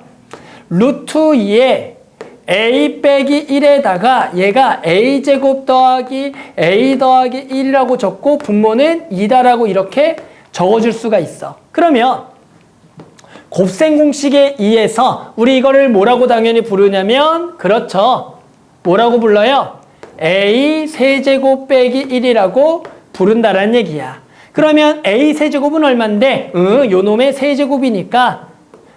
루트 2에 A 빼기 1에다가 얘가 A제곱 더하기 A 더하기 1이라고 적고 분모는 2다라고 이렇게 적어줄 수가 있어. 그러면 곱셈 공식에 의해서 우리 이거를 뭐라고 당연히 부르냐면 그렇죠. 뭐라고 불러요? A 세제곱 빼기 1이라고 부른다라는 얘기야. 그러면 A 세제곱은 얼만데? 요 놈의 세제곱이니까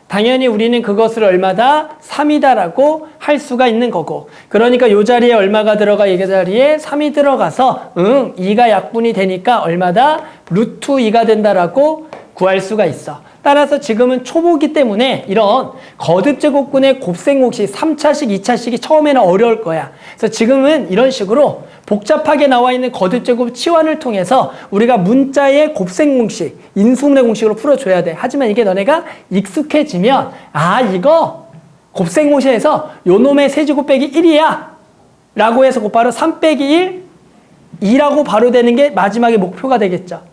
당연히 우리는 그것을 얼마다? 3이다라고 할 수가 있는 거고. 그러니까 요 자리에 얼마가 들어가? 이 자리에 3이 들어가서 2가 약분이 되니까 얼마다? 루트 2가 된다라고 구할 수가 있어. 따라서 지금은 초보기 때문에 이런 거듭제곱근의 곱셈 공식 3차식, 2차식이 처음에는 어려울 거야. 그래서 지금은 이런 식으로 복잡하게 나와 있는 거듭제곱 치환을 통해서 우리가 문자의 곱셈 공식, 인수분해 공식으로 풀어줘야 돼. 하지만 이게 너네가 익숙해지면 아, 이거 곱셈 공식에서 요 놈의 세제곱 빼기 1이야 라고 해서 곧바로 3 빼기 1, 2라고 바로 되는 게 마지막에 목표가 되겠죠.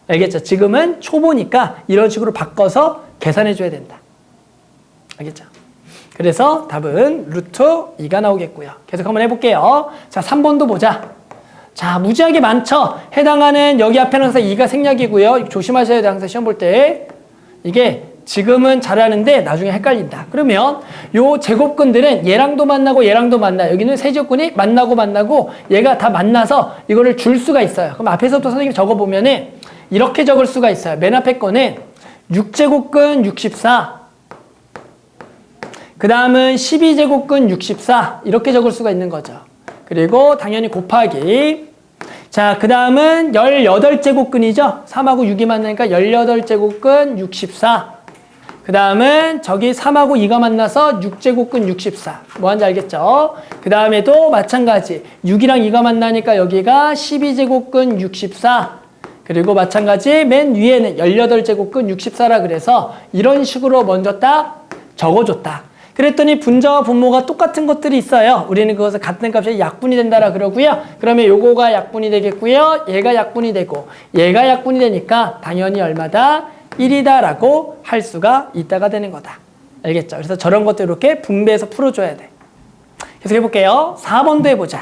알겠죠? 지금은 초보니까 이런 식으로 바꿔서 계산해 줘야 된다. 알겠죠? 그래서 답은 루트 2가 나오겠고요. 계속 한번 해볼게요. 자, 3번도 보자. 자, 무지하게 많죠? 해당하는 여기 앞에는 항상 2가 생략이고요. 조심하셔야 돼. 항상 시험 볼 때. 이게 지금은 잘하는데 나중에 헷갈린다. 그러면 요 제곱근들은 얘랑도 만나고 얘랑도 만나. 여기는 세제곱근이 만나고 얘가 다 만나서 이거를 줄 수가 있어요. 그럼 앞에서부터 선생님이 적어보면은 이렇게 적을 수가 있어요. 맨 앞에 거는 6제곱근 64. 그 다음은 12제곱근 64. 이렇게 적을 수가 있는 거죠. 그리고 당연히 곱하기. 자, 그 다음은 18제곱근이죠. 3하고 6이 만나니까 18제곱근 64. 그 다음은 저기 3하고 2가 만나서 6제곱근 64. 뭐하는지 알겠죠? 그 다음에도 마찬가지. 6이랑 2가 만나니까 여기가 12제곱근 64. 그리고 마찬가지 맨 위에는 18제곱근 64라 그래서 이런 식으로 먼저 딱 적어줬다. 그랬더니 분자와 분모가 똑같은 것들이 있어요. 우리는 그것을 같은 값에 약분이 된다라 그러고요. 그러면 요거가 약분이 되겠고요. 얘가 약분이 되고 얘가 약분이 되니까 당연히 얼마다? 1이다라고 할 수가 있다가 되는 거다. 알겠죠? 그래서 저런 것도 이렇게 분배해서 풀어줘야 돼. 계속 해볼게요. 4번도 해보자.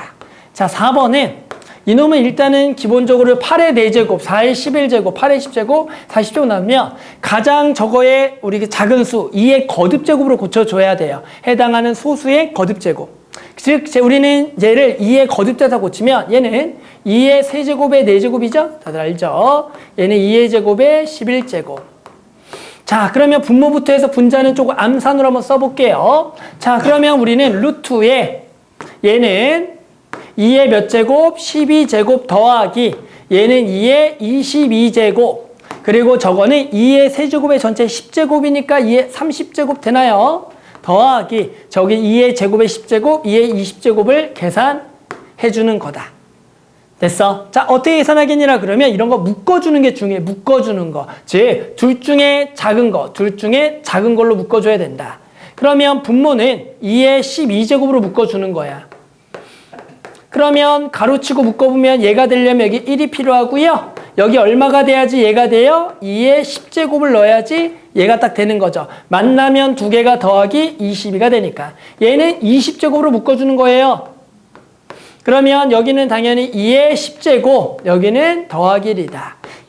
자, 4번은 이놈은 일단은 기본적으로 8의 4제곱, 4의 11제곱, 8의 10제곱, 4의 10제곱 나오면 가장 저거의 우리 작은 수 2의 거듭제곱으로 고쳐줘야 돼요. 해당하는 소수의 거듭제곱. 즉 우리는 얘를 2의 거듭자에다 고치면 얘는 2의 세제곱의 4제곱이죠? 다들 알죠? 얘는 2의 제곱의 11제곱. 자, 그러면 분모부터 해서 분자는 조금 암산으로 한번 써볼게요. 자, 그러면 우리는 루트에 얘는 2의 몇 제곱? 12제곱 더하기 얘는 2의 22제곱 그리고 저거는 2의 세제곱의 전체 10제곱이니까 2의 30제곱 되나요? 더하기 저기 2의 제곱의 10제곱, 2의 20제곱을 계산해주는 거다. 됐어? 자, 어떻게 계산하겠니라 그러면 이런 거 묶어주는 게 중요해. 묶어주는 거. 즉, 둘 중에 작은 거, 둘 중에 작은 걸로 묶어줘야 된다. 그러면 분모는 2의 12제곱으로 묶어주는 거야. 그러면 가로치고 묶어보면 얘가 되려면 여기 1이 필요하고요. 여기 얼마가 돼야지 얘가 돼요? 2의 10제곱을 넣어야지 얘가 딱 되는 거죠. 만나면 두 개가 더하기 22가 되니까. 얘는 20제곱으로 묶어주는 거예요. 그러면 여기는 당연히 2의 10제곱, 여기는 더하기 1이다.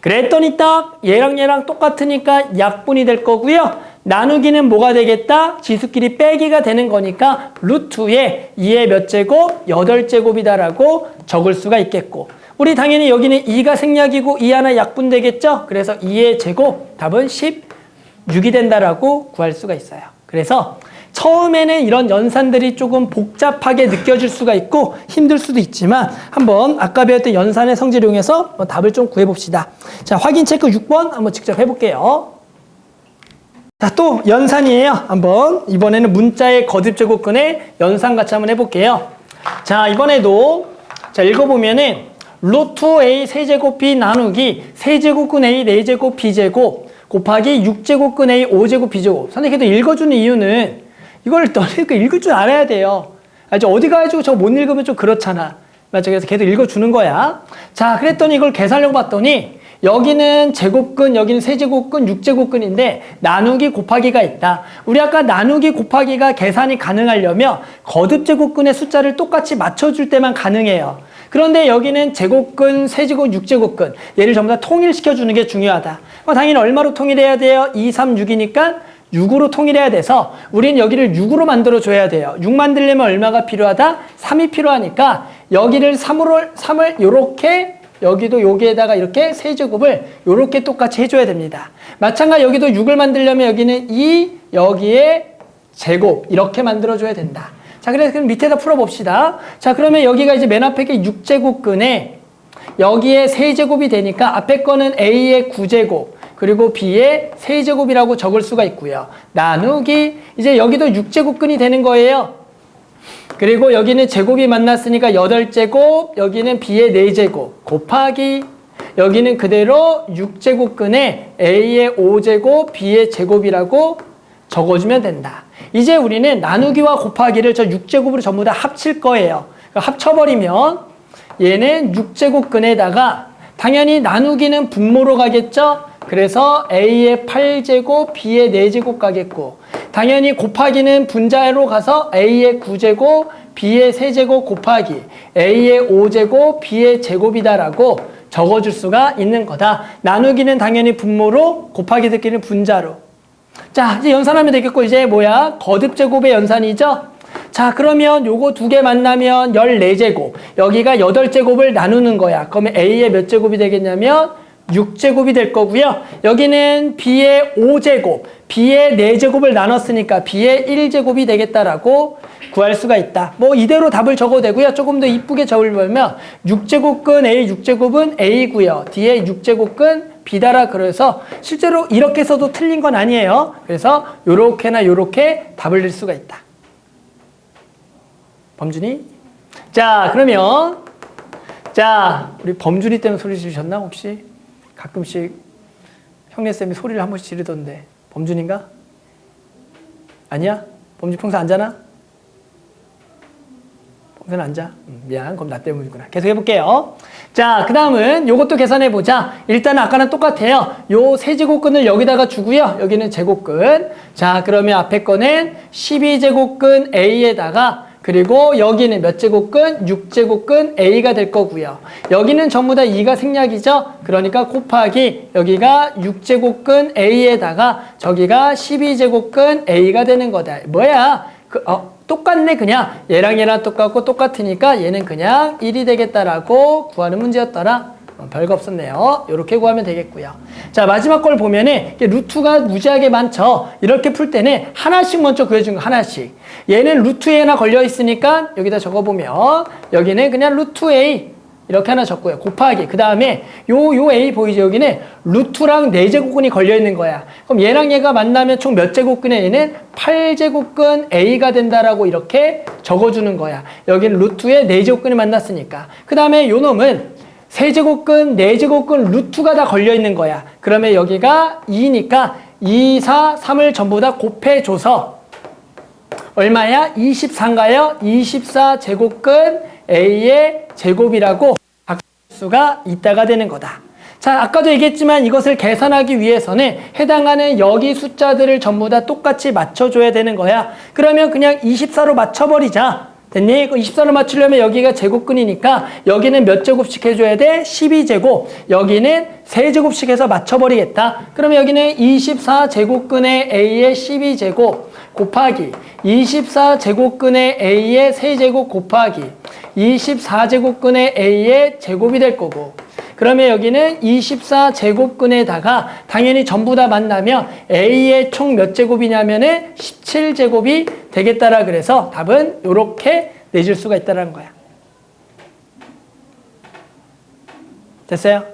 그랬더니 딱 얘랑 똑같으니까 약분이 될 거고요. 나누기는 뭐가 되겠다? 지수끼리 빼기가 되는 거니까 루트에 2의 몇 제곱? 8제곱이다라고 적을 수가 있겠고, 우리 당연히 여기는 2가 생략이고 2 하나 약분되겠죠? 그래서 2의 제곱, 답은 16이 된다라고 구할 수가 있어요. 그래서 처음에는 이런 연산들이 조금 복잡하게 느껴질 수가 있고 힘들 수도 있지만 한번 아까 배웠던 연산의 성질을 이용해서 답을 좀 구해봅시다. 자, 확인 체크 6번 한번 직접 해볼게요. 자, 또 연산이에요. 한번 이번에는 문자의 거듭제곱근의 연산 같이 한번 해볼게요. 자, 이번에도 자 읽어보면은 루트 A 세제곱 B 나누기 세제곱근 A 4제곱 B제곱 곱하기 6제곱근 A 5제곱 B제곱. 선생님 그래도 읽어주는 이유는 이걸 너희가 읽을 줄 알아야 돼요. 어디 가가지고 저거 못 읽으면 좀 그렇잖아. 맞죠? 그래서 계속 읽어주는 거야. 자, 그랬더니 이걸 계산하려고 봤더니 여기는 제곱근, 여기는 세제곱근, 6제곱근인데 나누기 곱하기가 있다. 우리 아까 나누기 곱하기가 계산이 가능하려면 거듭제곱근의 숫자를 똑같이 맞춰줄 때만 가능해요. 그런데 여기는 제곱근, 세제곱, 6제곱근 얘를 전부 다 통일시켜주는 게 중요하다. 당연히 얼마로 통일해야 돼요? 2, 3, 6이니까 6으로 통일해야 돼서 우리는 여기를 6으로 만들어줘야 돼요. 6 만들려면 얼마가 필요하다? 3이 필요하니까 여기를 3을 요렇게 여기도 여기에다가 이렇게 세제곱을 요렇게 똑같이 해줘야 됩니다. 마찬가지 여기도 6을 만들려면 여기는 2, 여기에 제곱 이렇게 만들어줘야 된다. 자, 그래서 그럼 밑에다 풀어봅시다. 자, 그러면 여기가 이제 맨 앞에 게 6제곱근에 여기에 세제곱이 되니까 앞에 거는 A의 9제곱 그리고 B의 세제곱이라고 적을 수가 있고요. 나누기 이제 여기도 6제곱근이 되는 거예요. 그리고 여기는 제곱이 만났으니까 8제곱, 여기는 B의 4제곱 곱하기 여기는 그대로 6제곱근에 A의 5제곱, B의 제곱이라고 적어주면 된다. 이제 우리는 나누기와 곱하기를 저 6제곱으로 전부 다 합칠 거예요. 합쳐버리면 얘는 6제곱근에다가 당연히 나누기는 분모로 가겠죠? 그래서 A의 8제곱, B의 4제곱 가겠고 당연히 곱하기는 분자로 가서 A의 9제곱, B의 세제곱 곱하기 A의 5제곱, B의 제곱이다라고 적어줄 수가 있는 거다. 나누기는 당연히 분모로, 곱하기들끼리는 분자로. 자, 이제 연산하면 되겠고 이제 뭐야? 거듭제곱의 연산이죠? 자, 그러면 요거 두 개 만나면 14제곱. 여기가 8제곱을 나누는 거야. 그러면 A의 몇 제곱이 되겠냐면 6제곱이 될 거고요. 여기는 B의 5제곱, B의 4제곱을 나눴으니까 B의 1제곱이 되겠다라고 구할 수가 있다. 뭐 이대로 답을 적어도 되고요. 조금 더 이쁘게 적으려면 6제곱근 A 6제곱은 A고요. 뒤에 6제곱근 B다라 그래서 실제로 이렇게 써도 틀린 건 아니에요. 그래서 요렇게나 요렇게 답을 낼 수가 있다. 범준이? 자, 그러면 자, 우리 범준이 때문에 소리 지르셨나 혹시? 가끔씩 형네쌤이 소리를 한 번씩 지르던데 범준인가? 아니야? 범준 평소 안 자나? 평소는 안 자? 미안, 그럼 나 때문이구나. 계속 해볼게요. 자, 그 다음은 요것도 계산해보자. 일단 아까랑 똑같아요. 요 세제곱근을 여기다가 주고요. 여기는 제곱근. 자, 그러면 앞에 거는 12제곱근 A에다가 그리고 여기는 몇 제곱근? 6제곱근 A가 될 거고요. 여기는 전부 다 2가 생략이죠? 그러니까 곱하기 여기가 6제곱근 A에다가 저기가 12제곱근 A가 되는 거다. 뭐야? 똑같네 그냥. 얘랑 얘랑 똑같고 똑같으니까 얘는 그냥 1이 되겠다라고 구하는 문제였더라. 별거 없었네요. 이렇게 구하면 되겠고요. 자, 마지막 걸 보면은 루트가 무지하게 많죠. 이렇게 풀 때는 하나씩 먼저 구해준 거 하나씩. 얘는 루트 A나 걸려 있으니까 여기다 적어보면 여기는 그냥 루트 A 이렇게 하나 적고요. 곱하기 그 다음에 요 A 보이죠? 여기는 루트랑 4제곱근이 걸려 있는 거야. 그럼 얘랑 얘가 만나면 총 몇 제곱근에 얘는 8제곱근 A가 된다라고 이렇게 적어주는 거야. 여기는 루트에 4제곱근이 만났으니까. 그 다음에 요 놈은 세제곱근, 4제곱근 루트가 다 걸려 있는 거야. 그러면 여기가 2니까 2, 4, 3을 전부 다 곱해줘서 얼마야? 24인가요? 24제곱근 A의 제곱이라고 바꿀 수가 있다가 되는 거다. 자, 아까도 얘기했지만 이것을 계산하기 위해서는 해당하는 여기 숫자들을 전부 다 똑같이 맞춰줘야 되는 거야. 그러면 그냥 24로 맞춰버리자. 됐니? 24로 맞추려면 여기가 제곱근이니까 여기는 몇 제곱씩 해줘야 돼? 12제곱. 여기는 3제곱씩 해서 맞춰버리겠다. 그러면 여기는 24제곱근의 A의 12제곱 곱하기 24제곱근의 A의 3제곱 곱하기 24제곱근의 A의 제곱이 될 거고, 그러면 여기는 24제곱근에다가 당연히 전부 다 만나면 A의 총 몇 제곱이냐면은 17제곱이 되겠다라 그래서 답은 이렇게 내줄 수가 있다는 거야. 됐어요?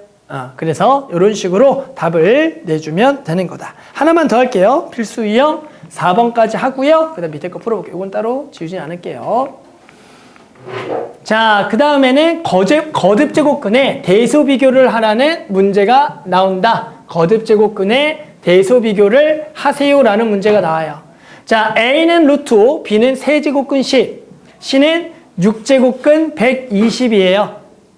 그래서 이런 식으로 답을 내주면 되는 거다. 하나만 더 할게요. 필수 유형 4번까지 하고요. 그 다음 밑에 거 풀어볼게요. 이건 따로 지우진 않을게요. 자, 그 다음에는 거듭제곱근의 대소비교를 하라는 문제가 나온다. 거듭제곱근의 대소비교를 하세요라는 문제가 나와요. 자, A는 루트 5, B는 세제곱근 10, C는 6제곱근 120이에요.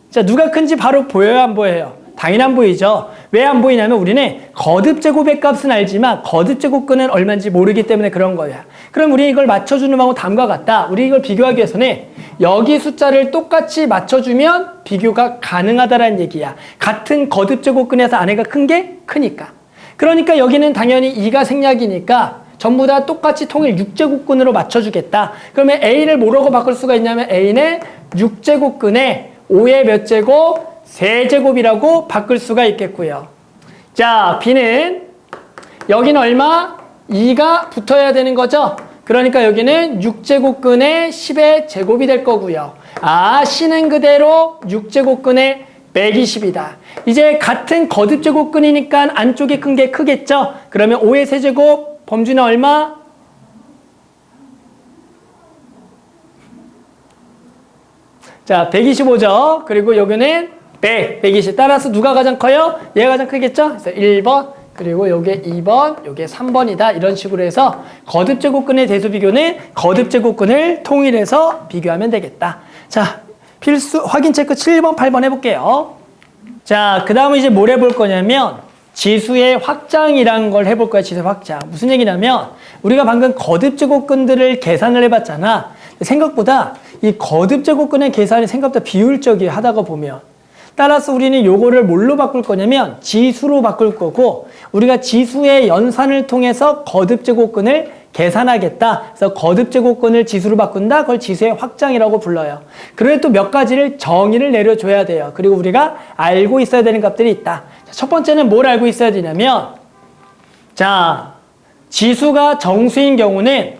자, 누가 큰지 바로 보여요, 안 보여요? 당연히 안 보이죠. 왜 안 보이냐면 우리는 거듭제곱의 값은 알지만 거듭제곱근은 얼마인지 모르기 때문에 그런 거야. 그럼 우리 이걸 맞춰주는 방법 다음과 같다. 우리 이걸 비교하기 위해서는 여기 숫자를 똑같이 맞춰주면 비교가 가능하다라는 얘기야. 같은 거듭제곱근에서 안에가 큰 게 크니까. 그러니까 여기는 당연히 2가 생략이니까 전부 다 똑같이 통일 6제곱근으로 맞춰주겠다. 그러면 A를 뭐라고 바꿀 수가 있냐면 A는 6제곱근에 5의 몇 제곱? 3제곱이라고 바꿀 수가 있겠고요. 자, B는 여기는 얼마? 2가 붙어야 되는 거죠. 그러니까 여기는 6제곱근에 10의 제곱이 될 거고요. C는 그대로 6제곱근에 120이다. 이제 같은 거듭제곱근이니까 안쪽이 큰 게 크겠죠. 그러면 5의 세제곱 범주는 얼마? 자, 125죠. 그리고 여기는 120. 따라서 누가 가장 커요? 얘가 가장 크겠죠? 그래서 1번, 그리고 요게 2번, 요게 3번이다. 이런 식으로 해서 거듭제곱근의 대소비교는 거듭제곱근을 통일해서 비교하면 되겠다. 자, 필수 확인 체크 7번, 8번 해볼게요. 자, 그 다음은 이제 뭘 해볼 거냐면 지수의 확장이라는 걸 해볼 거야. 지수의 확장. 무슨 얘기냐면 우리가 방금 거듭제곱근들을 계산을 해봤잖아. 생각보다 이 거듭제곱근의 계산이 생각보다 비효율적이에요. 하다가 보면. 따라서 우리는 요거를 뭘로 바꿀 거냐면 지수로 바꿀 거고, 우리가 지수의 연산을 통해서 거듭제곱근을 계산하겠다. 그래서 거듭제곱근을 지수로 바꾼다. 그걸 지수의 확장이라고 불러요. 그래도 또 몇 가지를 정의를 내려줘야 돼요. 그리고 우리가 알고 있어야 되는 값들이 있다. 첫 번째는 뭘 알고 있어야 되냐면, 자, 지수가 정수인 경우는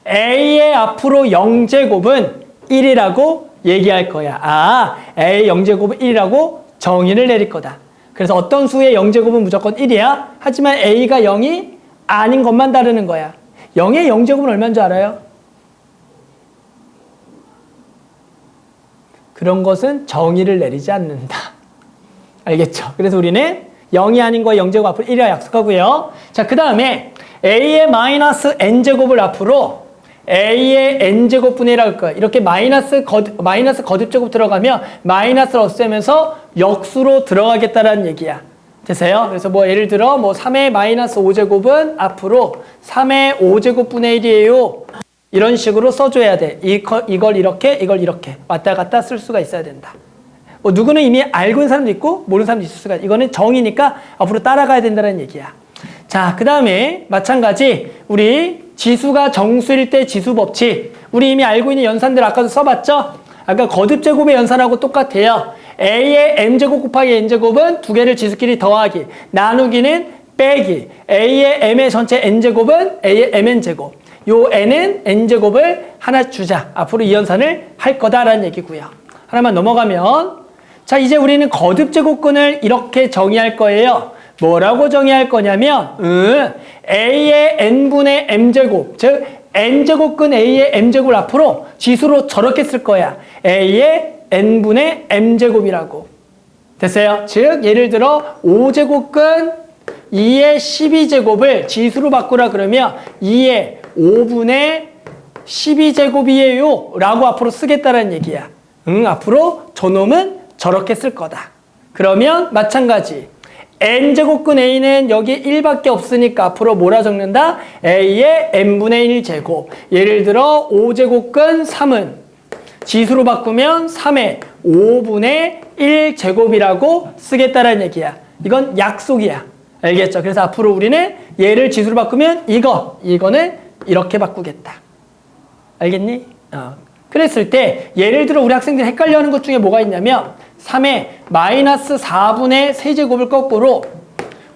A의 앞으로 0제곱은 1이라고 얘기할 거야. A 0제곱은 1이라고 정의를 내릴 거다. 그래서 어떤 수의 0제곱은 무조건 1이야. 하지만 A가 0이 아닌 것만 다르는 거야. 0의 0제곱은 얼마인 줄 알아요? 그런 것은 정의를 내리지 않는다. 알겠죠? 그래서 우리는 0이 아닌 거에 0제곱 앞으로 1이라 약속하고요. 자, 그 다음에 A의 마이너스 n제곱을 앞으로 A의 n제곱분의 1이라고 할 거야. 이렇게 마이너스 거듭제곱 들어가면 마이너스를 없애면서 역수로 들어가겠다라는 얘기야. 되세요? 그래서 뭐 예를 들어 뭐 3의 마이너스 5제곱은 앞으로 3의 5제곱분의 1이에요. 이런 식으로 써줘야 돼. 이걸 이렇게 왔다 갔다 쓸 수가 있어야 된다. 뭐 누구는 이미 알고 있는 사람도 있고 모르는 사람도 있을 수가 있어. 이거는 정의니까 앞으로 따라가야 된다는 얘기야. 자, 그 다음에 마찬가지 우리 지수가 정수일 때 지수 법칙, 우리 이미 알고 있는 연산들 아까도 써봤죠? 아까 거듭제곱의 연산하고 똑같아요. A의 m제곱 곱하기 n제곱은 두 개를 지수끼리 더하기, 나누기는 빼기, A의 m의 전체 n제곱은 A의 mn제곱, 요 n은 n제곱을 하나 주자. 앞으로 이 연산을 할 거다라는 얘기고요. 하나만 넘어가면, 자, 이제 우리는 거듭제곱근을 이렇게 정의할 거예요. 뭐라고 정의할 거냐면 A의 n분의 m제곱, 즉 n제곱근 A의 m제곱을 앞으로 지수로 저렇게 쓸 거야. A의 n분의 m제곱이라고. 됐어요? 즉 예를 들어 5제곱근 2의 12제곱을 지수로 바꾸라 그러면 2의 5분의 12제곱이에요 라고 앞으로 쓰겠다는 얘기야. 앞으로 저놈은 저렇게 쓸 거다. 그러면 마찬가지 n제곱근 a는 여기 1밖에 없으니까 앞으로 뭐라 적는다? a의 n분의 1제곱. 예를 들어 5제곱근 3은 지수로 바꾸면 3의 5분의 1제곱이라고 쓰겠다는 얘기야. 이건 약속이야. 알겠죠? 그래서 앞으로 우리는 얘를 지수로 바꾸면 이거는 이렇게 바꾸겠다. 알겠니? 그랬을 때 예를 들어 우리 학생들이 헷갈려하는 것 중에 뭐가 있냐면 3의 마이너스 4분의 세제곱을 거꾸로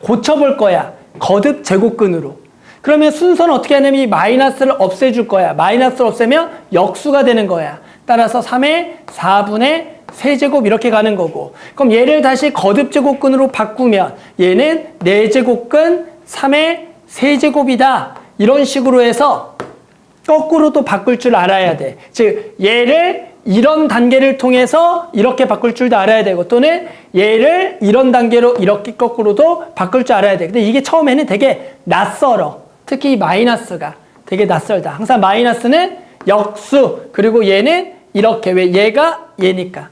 고쳐볼 거야. 거듭 제곱근으로. 그러면 순서는 어떻게 하냐면 이 마이너스를 없애줄 거야. 마이너스를 없애면 역수가 되는 거야. 따라서 3의 4분의 세제곱 이렇게 가는 거고. 그럼 얘를 다시 거듭 제곱근으로 바꾸면 얘는 4제곱근 3의 세제곱이다. 이런 식으로 해서 거꾸로 또 바꿀 줄 알아야 돼. 즉 얘를 이런 단계를 통해서 이렇게 바꿀 줄도 알아야 되고 또는 얘를 이런 단계로 이렇게 거꾸로도 바꿀 줄 알아야 돼. 근데 이게 처음에는 되게 낯설어. 특히 이 마이너스가 되게 낯설다. 항상 마이너스는 역수 그리고 얘는 이렇게. 왜? 얘가 얘니까.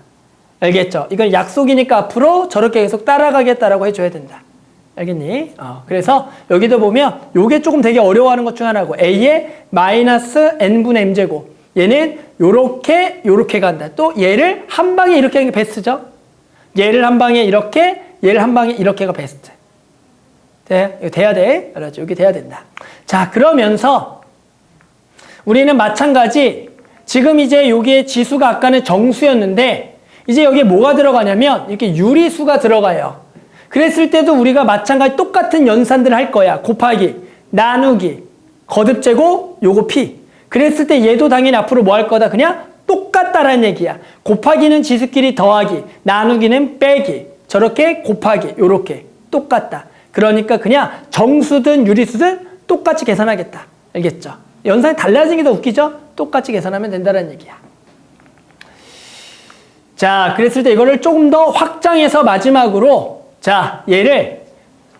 알겠죠? 이건 약속이니까 앞으로 저렇게 계속 따라가겠다라고 해줘야 된다. 알겠니? 그래서 여기도 보면 요게 조금 되게 어려워하는 것 중 하나고 a의 마이너스 n분의 m제곱 얘는 요렇게 간다. 또 얘를 한 방에 이렇게 하는 게 베스트죠? 얘를 한 방에 이렇게 얘를 한 방에 이렇게가 베스트. 돼? 이거 돼야 돼. 알았죠? 여기 돼야 된다. 자, 그러면서 우리는 마찬가지 지금 이제 여기에 지수가 아까는 정수였는데 이제 여기에 뭐가 들어가냐면 이렇게 유리수가 들어가요. 그랬을 때도 우리가 마찬가지 똑같은 연산들을 할 거야. 곱하기, 나누기, 거듭제곱, 요거 p. 그랬을 때 얘도 당연히 앞으로 뭐 할 거다? 그냥 똑같다라는 얘기야. 곱하기는 지수끼리 더하기, 나누기는 빼기. 저렇게 곱하기, 요렇게 똑같다. 그러니까 그냥 정수든 유리수든 똑같이 계산하겠다. 알겠죠? 연산이 달라진 게 더 웃기죠? 똑같이 계산하면 된다는 얘기야. 자, 그랬을 때 이거를 조금 더 확장해서 마지막으로 자, 얘를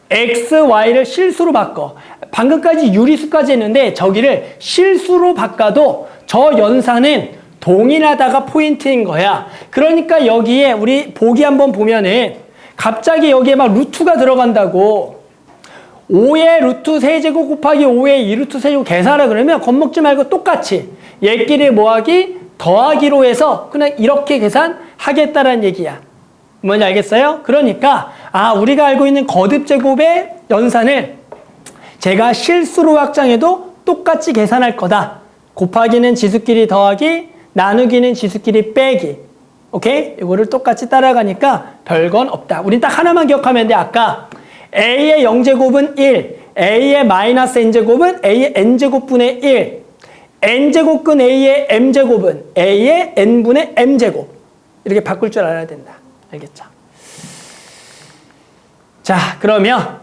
x, y를 실수로 바꿔. 방금까지 유리수까지 했는데 저기를 실수로 바꿔도 저 연산은 동일하다가 포인트인 거야. 그러니까 여기에 우리 보기 한번 보면은 갑자기 여기에 막 루트가 들어간다고. 5의 루트 세제곱 곱하기 5의 2루트 세제곱 계산하라 그러면 겁먹지 말고 똑같이 얘끼리 뭐하기? 더하기로 해서 그냥 이렇게 계산하겠다라는 얘기야. 뭔지 알겠어요? 그러니까 우리가 알고 있는 거듭제곱의 연산을 제가 실수로 확장해도 똑같이 계산할 거다. 곱하기는 지수끼리 더하기, 나누기는 지수끼리 빼기. 오케이? 이거를 똑같이 따라가니까 별건 없다. 우린 딱 하나만 기억하면 돼. 아까 a의 0제곱은 1, a의 마이너스 n제곱은 a의 n제곱분의 1, n제곱근 a의 m제곱은 a의 n분의 m제곱. 이렇게 바꿀 줄 알아야 된다. 알겠죠? 자, 그러면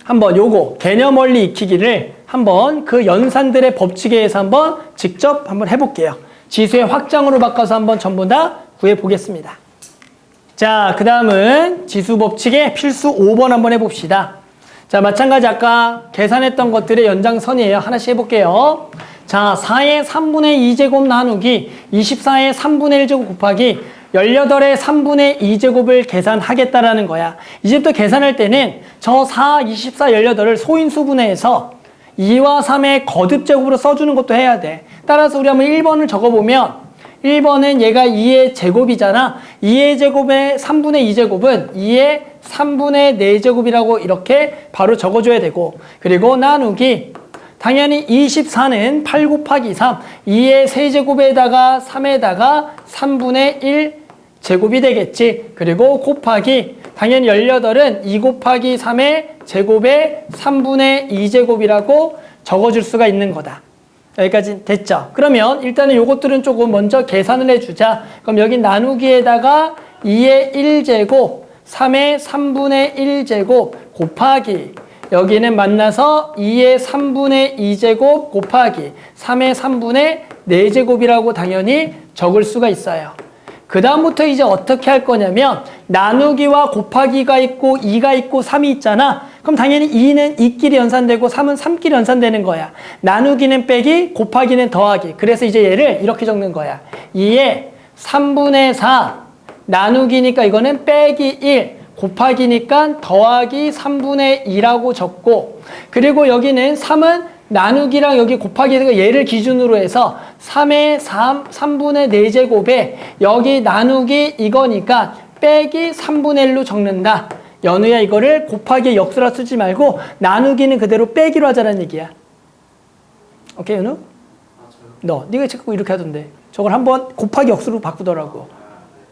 한번 요거 개념 원리 익히기를 한번 그 연산들의 법칙에 의해서 한번 직접 한번 해볼게요. 지수의 확장으로 바꿔서 한번 전부 다 구해보겠습니다. 자, 그 다음은 지수 법칙의 필수 5번 한번 해봅시다. 자, 마찬가지 아까 계산했던 것들의 연장선이에요. 하나씩 해볼게요. 자, 4의 3분의 2제곱 나누기 24의 3분의 1제곱 곱하기 18의 3분의 2제곱을 계산하겠다라는 거야. 이제부터 계산할 때는 저 4, 24, 18을 소인수분해해서 2와 3의 거듭제곱으로 써주는 것도 해야 돼. 따라서 우리 한번 1번을 적어보면 1번은 얘가 2의 제곱이잖아. 2의 제곱의 3분의 2제곱은 2의 3분의 4제곱이라고 이렇게 바로 적어줘야 되고 그리고 나누기 당연히 24는 8 곱하기 3 2의 세제곱에다가 3에다가 3분의 1 제곱이 되겠지. 그리고 곱하기 당연히 18은 2 곱하기 3의 제곱에 3분의 2제곱이라고 적어줄 수가 있는 거다. 여기까지 됐죠? 그러면 일단은 요것들은 조금 먼저 계산을 해주자. 그럼 여기 나누기에다가 2의 1제곱 3의 3분의 1제곱 곱하기 여기는 만나서 2의 3분의 2제곱 곱하기 3의 3분의 4제곱이라고 당연히 적을 수가 있어요. 그 다음부터 이제 어떻게 할 거냐면 나누기와 곱하기가 있고 2가 있고 3이 있잖아. 그럼 당연히 2는 2끼리 연산되고 3은 3끼리 연산되는 거야. 나누기는 빼기, 곱하기는 더하기. 그래서 이제 얘를 이렇게 적는 거야. 2에 3분의 4 나누기니까 이거는 빼기 1 곱하기니까 더하기 3분의 2라고 적고, 그리고 여기는 3은 나누기랑 여기 곱하기 얘를 기준으로 해서 3의 3분의 4제곱에 여기 나누기 이거니까 빼기 3분의 1로 적는다. 연우야, 이거를 곱하기 역수라 쓰지 말고 나누기는 그대로 빼기로 하자는 얘기야. 오케이, 연우? 네가 자꾸 이렇게 하던데. 저걸 한번 곱하기 역수로 바꾸더라고.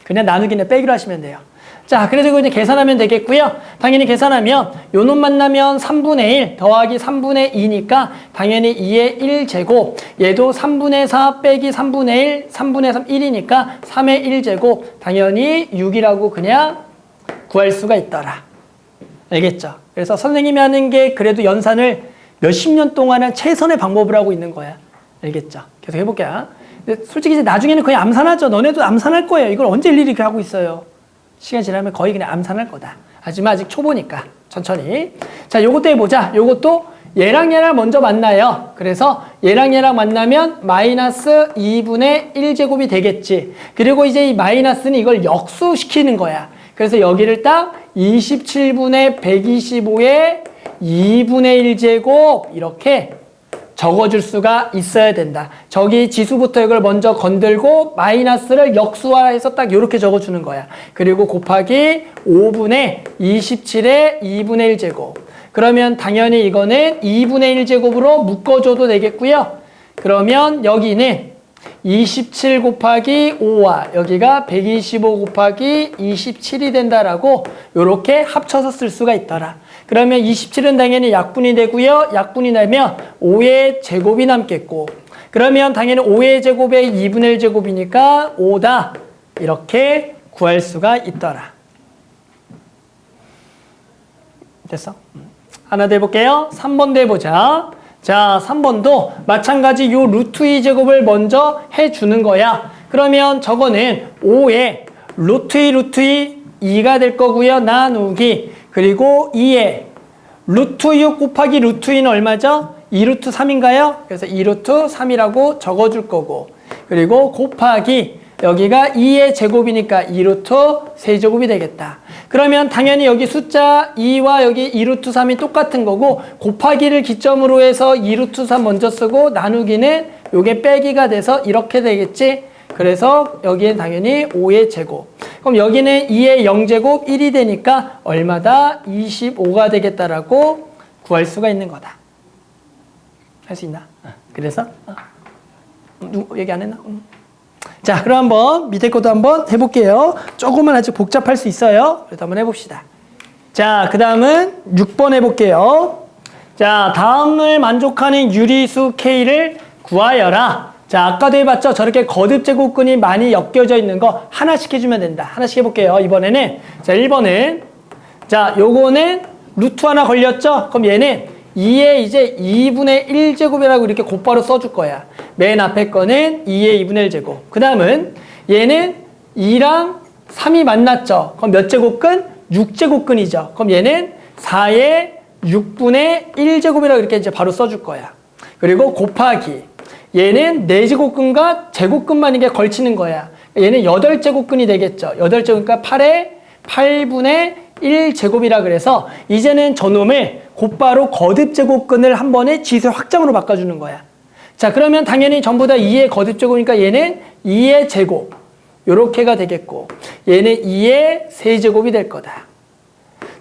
그냥 나누기는 빼기로 하시면 돼요. 자, 그래서 이거 이제 계산하면 되겠고요. 당연히 계산하면 요 놈 만나면 3분의 1 더하기 3분의 2니까 당연히 2의 1제곱, 얘도 3분의 4 빼기 3분의 1, 3분의 3 1이니까 3의 1제곱, 당연히 6이라고 그냥 구할 수가 있더라. 알겠죠? 그래서 선생님이 하는 게 그래도 연산을 몇십 년 동안은 최선의 방법을 하고 있는 거야. 알겠죠? 계속 해볼게요. 근데 솔직히 이제 나중에는 거의 암산하죠. 너네도 암산할 거예요. 이걸 언제 일일이 이렇게 하고 있어요. 시간 지나면 거의 그냥 암산할 거다. 하지만 아직 초보니까 천천히. 자, 요것도 해보자. 요것도 얘랑 얘랑 먼저 만나요. 그래서 얘랑 얘랑 만나면 마이너스 2분의 1제곱이 되겠지. 그리고 이제 이 마이너스는 이걸 역수시키는 거야. 그래서 여기를 딱 27분의 125의 2분의 1제곱 이렇게 적어줄 수가 있어야 된다. 저기 지수부터 이걸 먼저 건들고 마이너스를 역수화해서 딱 이렇게 적어주는 거야. 그리고 곱하기 5분의 27의 2분의 1제곱. 그러면 당연히 이거는 2분의 1제곱으로 묶어줘도 되겠고요. 그러면 여기는 27 곱하기 5와 여기가 125 곱하기 27이 된다라고 이렇게 합쳐서 쓸 수가 있더라. 그러면 27은 당연히 약분이 되고요. 약분이 나면 5의 제곱이 남겠고, 그러면 당연히 5의 제곱에 2분의 1제곱이니까 5다. 이렇게 구할 수가 있더라. 됐어? 하나 더 해볼게요. 3번도 해보자. 자, 3번도 마찬가지 요 루트 2제곱을 먼저 해주는 거야. 그러면 저거는 5에 루트 2 루트 2가 될 거고요. 나누기. 그리고 2에 루트 6 곱하기 루트 2는 얼마죠? 2루트 3인가요? 그래서 2루트 3이라고 적어줄 거고, 그리고 곱하기 여기가 2의 제곱이니까 2루트 3제곱이 되겠다. 그러면 당연히 여기 숫자 2와 여기 2루트 3이 똑같은 거고, 곱하기를 기점으로 해서 2루트 3 먼저 쓰고 나누기는 요게 빼기가 돼서 이렇게 되겠지. 그래서 여기엔 당연히 5의 제곱. 그럼 여기는 2의 0제곱 1이 되니까 얼마다? 25가 되겠다라고 구할 수가 있는 거다. 할 수 있나? 그래서? 얘기 안 했나? 자, 그럼 한번 밑에 것도 한번 해볼게요. 조금은 아직 복잡할 수 있어요. 그래도 한번 해봅시다. 자, 그 다음은 6번 해볼게요. 자, 다음을 만족하는 유리수 K를 구하여라. 자, 아까도 해봤죠? 저렇게 거듭 제곱근이 많이 엮여져 있는 거 하나씩 해주면 된다. 하나씩 해볼게요. 이번에는. 자, 1번은. 자, 요거는 루트 하나 걸렸죠? 그럼 얘는 2의 이제 2분의 1제곱이라고 이렇게 곧바로 써줄 거야. 맨 앞에 거는 2의 2분의 1제곱. 그 다음은 얘는 2랑 3이 만났죠? 그럼 몇 제곱근? 6제곱근이죠. 그럼 얘는 4의 6분의 1제곱이라고 이렇게 이제 바로 써줄 거야. 그리고 곱하기. 얘는 4제곱근과 제곱근만 이게 걸치는 거야. 얘는 8제곱근이 되겠죠. 8제곱이니까 8의 8분의 1제곱이라 그래서 이제는 저놈을 곧바로 거듭 제곱근을 한 번에 지수 확장으로 바꿔주는 거야. 자, 그러면 당연히 전부 다 2의 거듭 제곱이니까 얘는 2의 제곱. 요렇게가 되겠고, 얘는 2의 세제곱이 될 거다.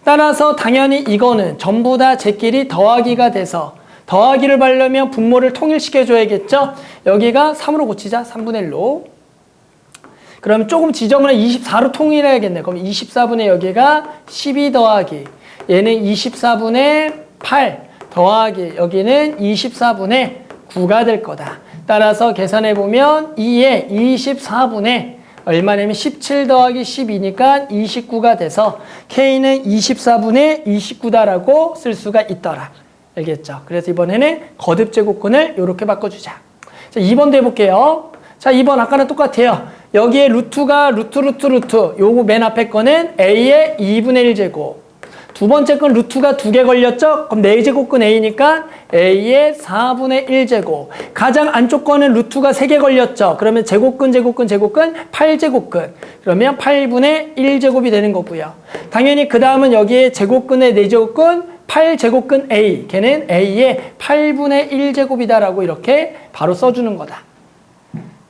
따라서 당연히 이거는 전부 다 제끼리 더하기가 돼서 더하기를 받으려면 분모를 통일시켜줘야겠죠? 여기가 3으로 고치자. 3분의 1로. 그럼 조금 지점을 24로 통일해야겠네. 그럼 24분의 여기가 12 더하기. 얘는 24분의 8 더하기. 여기는 24분의 9가 될 거다. 따라서 계산해보면 2에 24분의 얼마냐면 17 더하기 12니까 29가 돼서 K는 24분의 29다라고 쓸 수가 있더라. 알겠죠? 그래서 이번에는 거듭 제곱근을 이렇게 바꿔주자. 자, 2번도 해볼게요. 자, 2번 아까랑 똑같아요. 여기에 루트가 루트. 요거 맨 앞에 거는 A의 2분의 1제곱. 두 번째 건 루트가 2개 걸렸죠? 그럼 4제곱근 A니까 A의 4분의 1제곱. 가장 안쪽 거는 루트가 3개 걸렸죠? 그러면 제곱근 8제곱근. 그러면 8분의 1제곱이 되는 거고요. 당연히 그 다음은 여기에 제곱근의 4제곱근 8제곱근 A. 걔는 A의 8분의 1제곱이다라고 이렇게 바로 써주는 거다.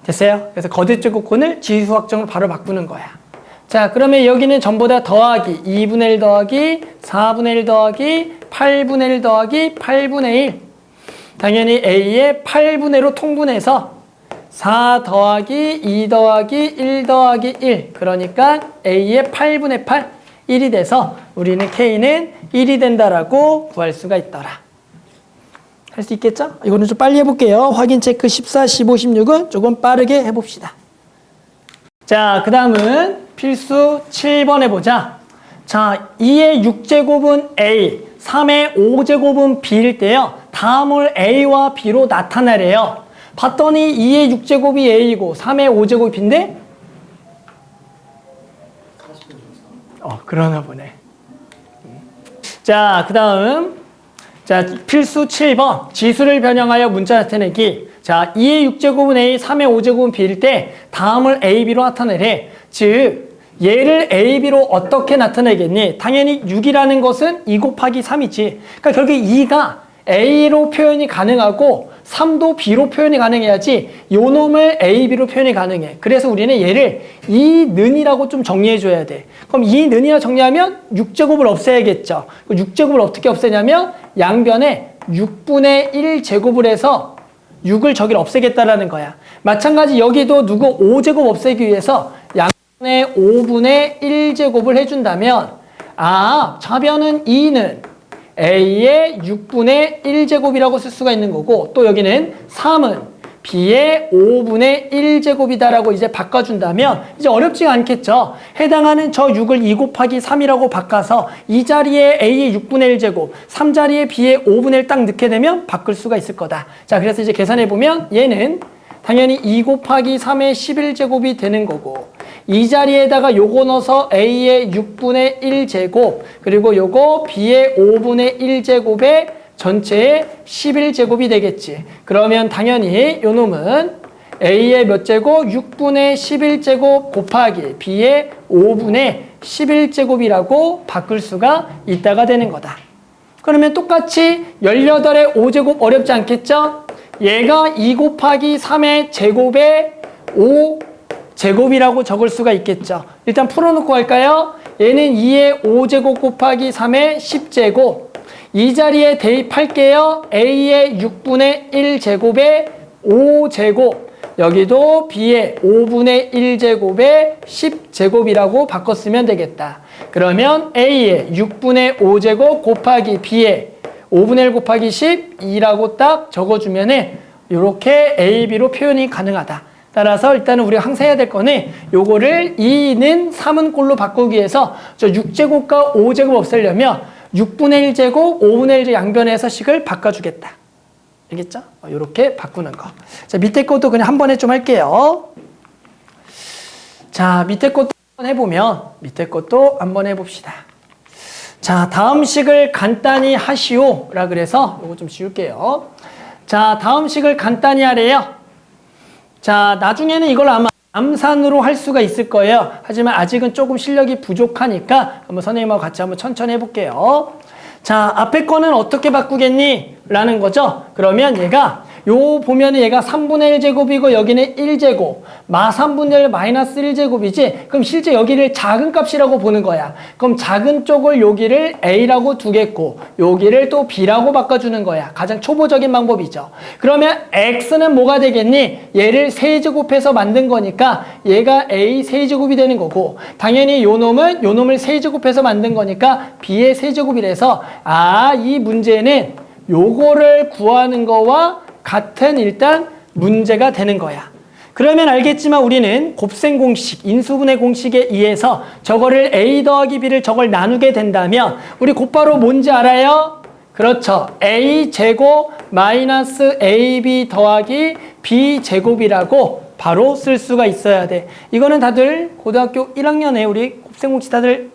됐어요? 그래서 거듭제곱근을 지수학적으로 바로 바꾸는 거야. 자, 그러면 여기는 전부 다 더하기 2분의 1 더하기 4분의 1 더하기 8분의 1 더하기 8분의 1. 당연히 A의 8분의 1로 통분해서 4 더하기 2 더하기 1 더하기 1. 그러니까 A의 8분의 8, 1이 돼서 우리는 K는 1이 된다라고 구할 수가 있더라. 할 수 있겠죠? 이거는 좀 빨리 해볼게요. 확인 체크 14, 15, 16은 조금 빠르게 해봅시다. 자, 그 다음은 필수 7번 해보자. 자, 2의 6제곱은 A, 3의 5제곱은 B일 때요. 다음을 A와 B로 나타내래요. 봤더니 2의 6제곱이 A이고 3의 5제곱이 B인데? 그러나 보네. 자, 그 다음. 자, 필수 7번. 지수를 변형하여 문자 나타내기. 자, 2의 6제곱은 A, 3의 5제곱은 B일 때 다음을 A, B로 나타내래. 즉, 얘를 A, B로 어떻게 나타내겠니? 당연히 6이라는 것은 2 곱하기 3이지. 그러니까 결국 2가 A로 표현이 가능하고 3도 B로 표현이 가능해야지 요 놈을 A, B로 표현이 가능해. 그래서 우리는 얘를 2는이라고 좀 정리해줘야 돼. 그럼 2는이라고 정리하면 6제곱을 없애야겠죠. 6제곱을 어떻게 없애냐면 양변에 6분의 1 제곱을 해서 6을 저기를 없애겠다라는 거야. 마찬가지 여기도 누구 5제곱 없애기 위해서 양변에 5분의 1 제곱을 해준다면 좌변은 2는 A의 6분의 1제곱이라고 쓸 수가 있는 거고 또 여기는 3은 B의 5분의 1제곱이다라고 이제 바꿔준다면 이제 어렵지가 않겠죠. 해당하는 저 6을 2 곱하기 3이라고 바꿔서 이 자리에 A의 6분의 1제곱, 3자리에 B의 5분의 1 딱 넣게 되면 바꿀 수가 있을 거다. 자, 그래서 이제 계산해보면 얘는 당연히 2 곱하기 3의 11제곱이 되는 거고 이 자리에다가 요거 넣어서 A의 6분의 1제곱 그리고 요거 B의 5분의 1제곱의 전체의 11제곱이 되겠지. 그러면 당연히 요 놈은 A의 몇 제곱? 6분의 11제곱 곱하기 B의 5분의 11제곱이라고 바꿀 수가 있다가 되는 거다. 그러면 똑같이 18의 5제곱 어렵지 않겠죠? 얘가 2 곱하기 3의 제곱에 5제곱이라고 적을 수가 있겠죠. 일단 풀어놓고 갈까요? 얘는 2의 5제곱 곱하기 3의 10제곱. 이 자리에 대입할게요. A의 6분의 1제곱에 5제곱. 여기도 B의 5분의 1제곱에 10제곱이라고 바꿨으면 되겠다. 그러면 A의 6분의 5제곱 곱하기 B의 5분의 1 곱하기 12라고 딱 적어주면은 이렇게 A, B로 표현이 가능하다. 따라서 일단은 우리가 항상 해야 될 거는 요거를 2는 3은 꼴로 바꾸기 위해서 저 6제곱과 5제곱 없애려면 6분의 1제곱, 5분의 1제곱 양변에서 식을 바꿔주겠다. 알겠죠? 이렇게 바꾸는 거. 자, 밑에 것도 그냥 한 번에 좀 할게요. 자, 밑에 것도 한번 해보면 밑에 것도 한번 해봅시다. 자, 다음 식을 간단히 하시오 라 그래서 이거 좀 지울게요. 자, 다음 식을 간단히 하래요. 자, 나중에는 이걸 아마 암산으로 할 수가 있을 거예요. 하지만 아직은 조금 실력이 부족하니까 한번 선생님하고 같이 한번 천천히 해볼게요. 자, 앞에 거는 어떻게 바꾸겠니? 라는 거죠. 그러면 얘가 보면은 얘가 3분의 1제곱이고 여기는 1제곱 마 3분의 1 마이너스 1제곱이지. 그럼 실제 여기를 작은 값이라고 보는 거야. 그럼 작은 쪽을 여기를 A라고 두겠고 여기를 또 B라고 바꿔주는 거야. 가장 초보적인 방법이죠. 그러면 X는 뭐가 되겠니? 얘를 세제곱해서 만든 거니까 얘가 A 세제곱이 되는 거고 당연히 요 놈을 세제곱해서 만든 거니까 B의 세제곱이라서 이 문제는 요거를 구하는 거와 같은 일단 문제가 되는 거야. 그러면 알겠지만 우리는 곱셈 공식, 인수분해 공식에 의해서 저거를 A 더하기 B를 저걸 나누게 된다면 우리 곧바로 뭔지 알아요? 그렇죠. A 제곱 마이너스 AB 더하기 B 제곱이라고 바로 쓸 수가 있어야 돼. 이거는 다들 고등학교 1학년에 우리 곱셈 공식 다들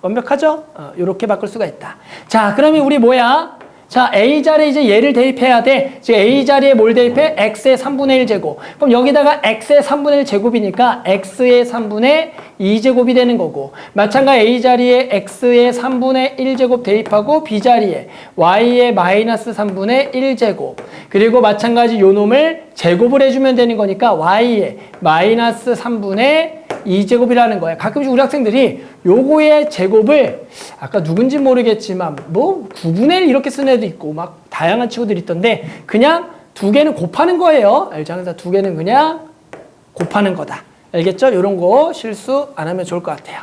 완벽하죠? 이렇게 바꿀 수가 있다. 자, 그러면 우리 뭐야? 자, A자리에 이제 얘를 대입해야 돼. 지금 A자리에 뭘 대입해? X의 3분의 1 제곱. 그럼 여기다가 X의 3분의 1 제곱이니까 X의 3분의 2 제곱이 되는 거고. 마찬가지 A자리에 X의 3분의 1 제곱 대입하고 B자리에 Y의 마이너스 3분의 1 제곱. 그리고 마찬가지 요 놈을 제곱을 해주면 되는 거니까 Y의 마이너스 3분의 2제곱이라는 거야. 가끔씩 우리 학생들이 요거의 제곱을 아까 누군지 모르겠지만 뭐 9분의 1 이렇게 쓰는 애도 있고 막 다양한 친구들이 있던데 그냥 두 개는 곱하는 거예요. 알죠? 그래서 두 개는 그냥 곱하는 거다. 알겠죠? 요런 거 실수 안 하면 좋을 것 같아요.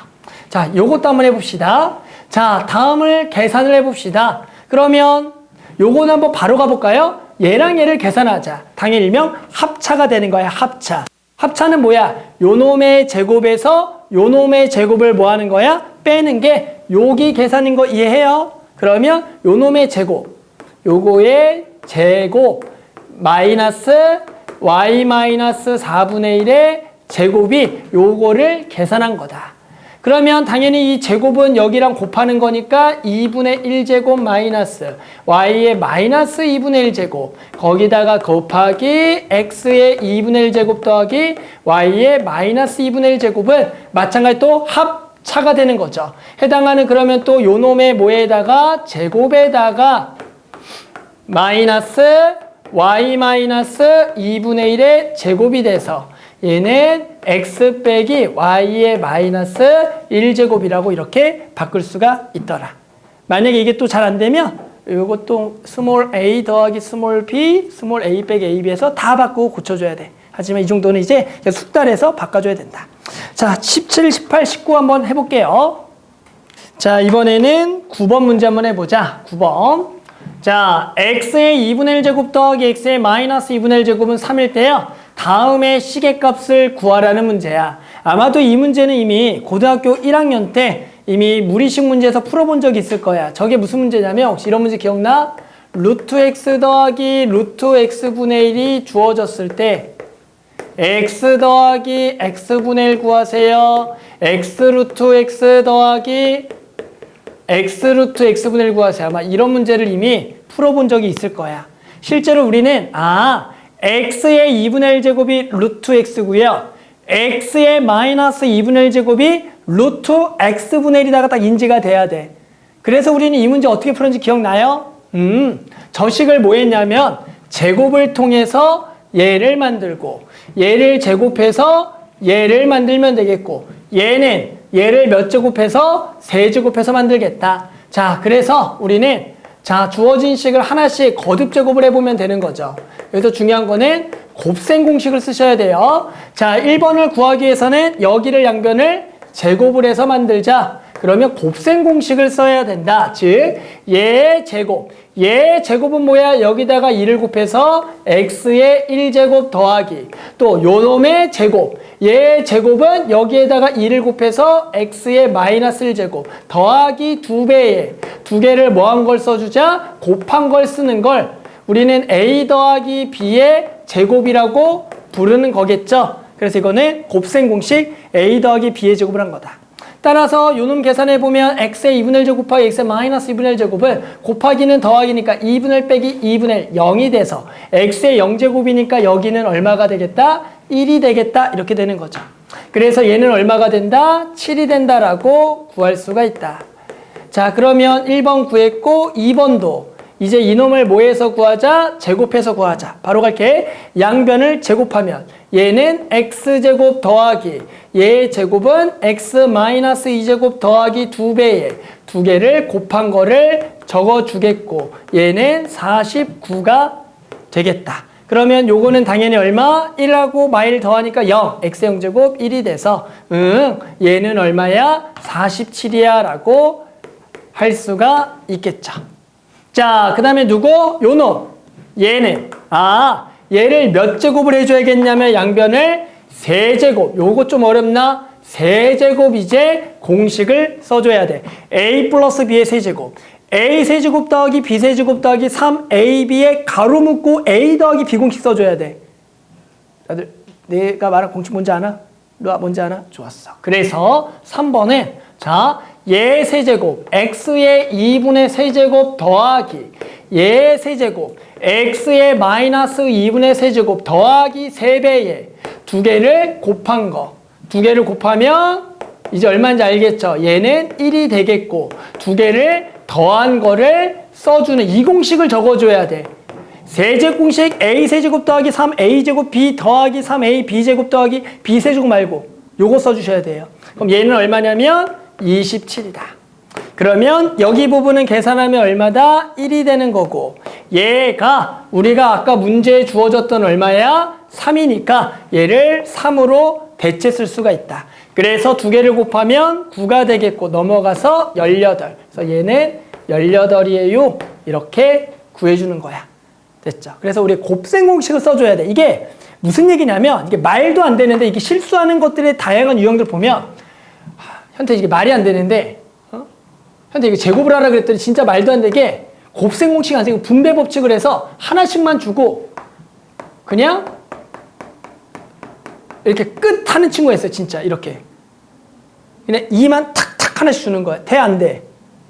자, 요것도 한번 해봅시다. 자, 다음을 계산을 해봅시다. 그러면 요거는 한번 바로 가볼까요? 얘랑 얘를 계산하자. 당연히 일명 합차가 되는 거야. 합차. 합차는 뭐야? 요 놈의 제곱에서 요 놈의 제곱을 뭐 하는 거야? 빼는 게 여기 계산인 거 이해해요? 그러면 요 놈의 제곱, 요거의 제곱 마이너스 y 마이너스 4분의 1의 제곱이 요거를 계산한 거다. 그러면 당연히 이 제곱은 여기랑 곱하는 거니까 2분의 1제곱 마이너스 y의 마이너스 2분의 1제곱 거기다가 곱하기 x의 2분의 1제곱 더하기 y의 마이너스 2분의 1제곱은 마찬가지 또 합차가 되는 거죠. 해당하는 그러면 또 요 놈의 뭐에다가 제곱에다가 마이너스 y 마이너스 2분의 1의 제곱이 돼서 얘는 x 빼기 y의 마이너스 1제곱이라고 이렇게 바꿀 수가 있더라. 만약에 이게 또 잘 안 되면 이것도 스몰 a 더하기 스몰 b, 스몰 a 빼기 ab에서 다 바꾸고 고쳐줘야 돼. 하지만 이 정도는 이제 숙달해서 바꿔줘야 된다. 자, 17, 18, 19 한번 해볼게요. 자, 이번에는 9번 문제 한번 해보자. 9번. 자, x의 2분의 1제곱 더하기 x의 마이너스 2분의 1제곱은 3일 때요. 다음에 시계값을 구하라는 문제야. 아마도 이 문제는 이미 고등학교 1학년 때 이미 무리식 문제에서 풀어본 적이 있을 거야. 저게 무슨 문제냐면 혹시 이런 문제 기억나? 루트 x 더하기 루트 x분의 1이 주어졌을 때 x 더하기 x분의 1 구하세요. x 루트 x 더하기 x 루트 x분의 1 구하세요. 아마 이런 문제를 이미 풀어본 적이 있을 거야. 실제로 우리는 x의 2분의 1제곱이 루트 x고요. x의 마이너스 2분의 1제곱이 루트 x분의 1이다가 딱 인지가 돼야 돼. 그래서 우리는 이 문제 어떻게 풀었는지 기억나요? 저 식을 뭐 했냐면 제곱을 통해서 얘를 만들고 얘를 제곱해서 얘를 만들면 되겠고 얘는 얘를 몇 제곱해서 세 제곱해서 만들겠다. 자, 그래서 우리는 자, 주어진 식을 하나씩 거듭 제곱을 해보면 되는 거죠. 여기서 중요한 거는 곱셈 공식을 쓰셔야 돼요. 자, 1번을 구하기 위해서는 여기를 양변을 제곱을 해서 만들자. 그러면 곱셈 공식을 써야 된다. 즉, 얘의 제곱. 얘의 제곱은 뭐야? 여기다가 2를 곱해서 x의 1제곱 더하기. 또 요놈의 제곱. 얘의 제곱은 여기에다가 2를 곱해서 x의 마이너스 1제곱 더하기 2배에 두 개를 뭐 한 걸 써주자? 곱한 걸 쓰는 걸 우리는 a 더하기 b의 제곱이라고 부르는 거겠죠. 그래서 이거는 곱셈 공식 a 더하기 b의 제곱을 한 거다. 따라서 요놈 계산해보면 x의 2분의 1 제곱 곱하기 x의 마이너스 2분의 1 제곱은 곱하기는 더하기니까 2분의 1 빼기 2분의 1 0이 돼서 x의 0제곱이니까 여기는 얼마가 되겠다? 1이 되겠다. 이렇게 되는 거죠. 그래서 얘는 얼마가 된다? 7이 된다라고 구할 수가 있다. 자, 그러면 1번 구했고 2번도 이제 이놈을 뭐해서 구하자? 제곱해서 구하자. 바로 갈게. 양변을 제곱하면 얘는 x제곱 더하기 얘의 제곱은 x 마이너스 2제곱 더하기 2배에 두 개를 곱한 거를 적어주겠고 얘는 49가 되겠다. 그러면 요거는 당연히 얼마? 1하고 마일 더하니까 0, x의 0제곱 1이 돼서 얘는 얼마야? 47이야 라고 할 수가 있겠죠. 자, 그 다음에 누구? 요놈. 얘는 얘를 몇 제곱을 해줘야겠냐면 양변을 세제곱. 요거 좀 어렵나? 세제곱 이제 공식을 써줘야 돼. a 플러스 b의 세제곱. a 세제곱 더하기 b 세제곱 더하기 3ab의 가로 묶고 a 더하기 b 공식 써줘야 돼. 다들 내가 말한 공식 뭔지 아나? 루아 뭔지 아나? 좋았어. 그래서 3번은 자 얘 세제곱 x의 2분의 세제곱 더하기 얘 세제곱 x의 마이너스 2분의 세제곱 더하기 3배의 두 개를 곱한 거. 두 개를 곱하면 이제 얼마인지 알겠죠? 얘는 1이 되겠고 두 개를 더한 거를 써주는 이 공식을 적어줘야 돼. 세제곱 공식 a 세제곱 더하기 3a제곱 b 더하기 3a b제곱 더하기 b 세제곱 말고 요거 써주셔야 돼요. 그럼 얘는 얼마냐면 27이다. 그러면 여기 부분은 계산하면 얼마다? 1이 되는 거고 얘가 우리가 아까 문제에 주어졌던 얼마야? 3이니까 얘를 3으로 대체 쓸 수가 있다. 그래서 두 개를 곱하면 9가 되겠고 넘어가서 18. 그래서 얘는 18이에요. 이렇게 구해주는 거야. 됐죠? 그래서 우리 곱셈 공식을 써줘야 돼. 이게 무슨 얘기냐면 이게 말도 안 되는데 이게 실수하는 것들의 다양한 유형들 보면 현태 이게 말이 안 되는데 현태 이거 제곱을 하라 그랬더니 진짜 말도 안 되게 곱셈 공식 안 쓰고 분배 법칙을 해서 하나씩만 주고 그냥 이렇게 끝 하는 친구가 있어요. 진짜 이렇게 그냥 2만 탁탁 하나씩 주는 거야. 돼? 안 돼?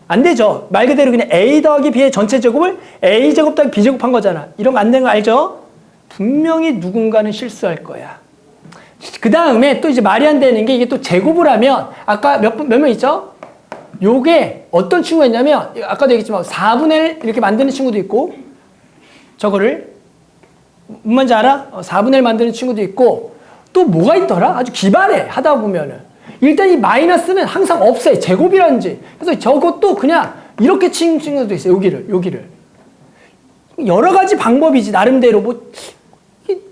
안 되죠. 말 그대로 그냥 a 더하기 b의 전체 제곱을 a 제곱 더하기 b 제곱 한 거잖아. 이런 거 안 되는 거 알죠? 분명히 누군가는 실수할 거야. 그 다음에 또 이제 말이 안 되는 게 이게 또 제곱을 하면 아까 몇 명 있죠? 요게 어떤 친구가 있냐면 아까도 얘기했지만 4분의 1 이렇게 만드는 친구도 있고 저거를 뭔지 알아? 4분의 1 만드는 친구도 있고 또 뭐가 있더라? 아주 기발해 하다 보면은 일단 이 마이너스는 항상 없어요. 제곱이라든지. 그래서 저것도 그냥 이렇게 치는 친구도 있어요. 여기를. 여러 가지 방법이지. 나름대로 뭐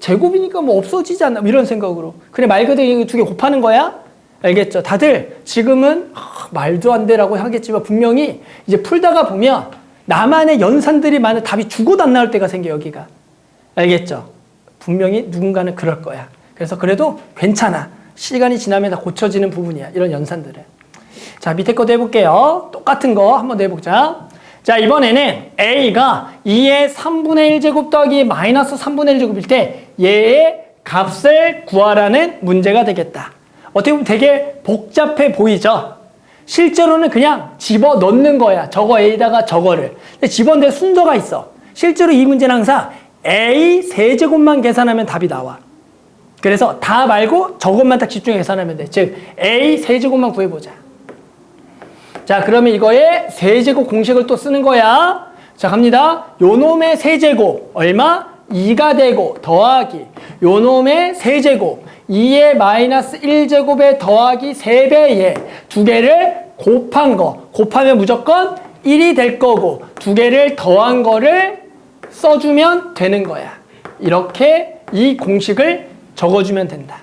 제곱이니까 뭐 없어지지 않나 이런 생각으로. 그래 말 그대로 두 개 곱하는 거야? 알겠죠? 다들 지금은 말도 안 되라고 하겠지만 분명히 이제 풀다가 보면 나만의 연산들이 많은 답이 죽어도 안 나올 때가 생겨 여기가. 알겠죠? 분명히 누군가는 그럴 거야. 그래서 그래도 괜찮아. 시간이 지나면 다 고쳐지는 부분이야. 이런 연산들은. 자, 밑에 것도 해볼게요. 똑같은 거 한번 해보자. 자, 이번에는 a가 2의 3분의 1제곱 더하기 마이너스 3분의 1제곱일 때 얘의 값을 구하라는 문제가 되겠다. 어떻게 보면 되게 복잡해 보이죠? 실제로는 그냥 집어넣는 거야. 저거 a에다가 저거를. 근데 집어넣는 순서가 있어. 실제로 이 문제는 항상 a 세제곱만 계산하면 답이 나와. 그래서 다 말고 저것만 딱 집중해 계산하면 돼. 즉 a 세제곱만 구해보자. 자, 그러면 이거에 세제곱 공식을 또 쓰는 거야. 자, 갑니다. 요놈의 세제곱 얼마? 2가 되고 더하기 요놈의 세제곱 2의 마이너스 1제곱에 더하기 3배에 두 개를 곱한 거. 곱하면 무조건 1이 될 거고 두 개를 더한 거를 써주면 되는 거야. 이렇게 이 공식을 적어주면 된다.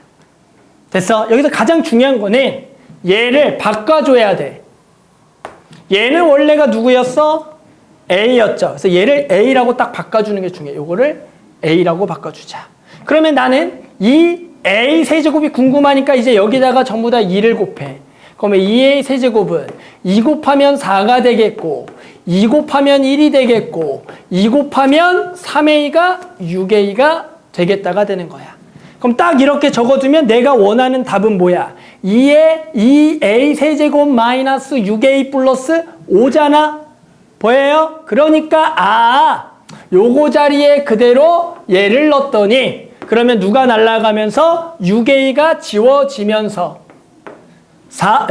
됐어? 여기서 가장 중요한 거는 얘를 바꿔줘야 돼. 얘는 원래가 누구였어? A였죠. 그래서 얘를 A라고 딱 바꿔주는 게 중요해. 요거를 A라고 바꿔주자. 그러면 나는 이 A 세제곱이 궁금하니까 이제 여기다가 전부 다 2를 곱해. 그러면 2A 세제곱은 2 곱하면 4가 되겠고 2 곱하면 1이 되겠고 2 곱하면 3A가 6A가 되겠다가 되는 거야. 그럼 딱 이렇게 적어두면 내가 원하는 답은 뭐야? 2의 2A 세제곱 마이너스 6A 플러스 5잖아? 보여요? 그러니까 요거 자리에 그대로 얘를 넣었더니 그러면 누가 날아가면서 6A가 지워지면서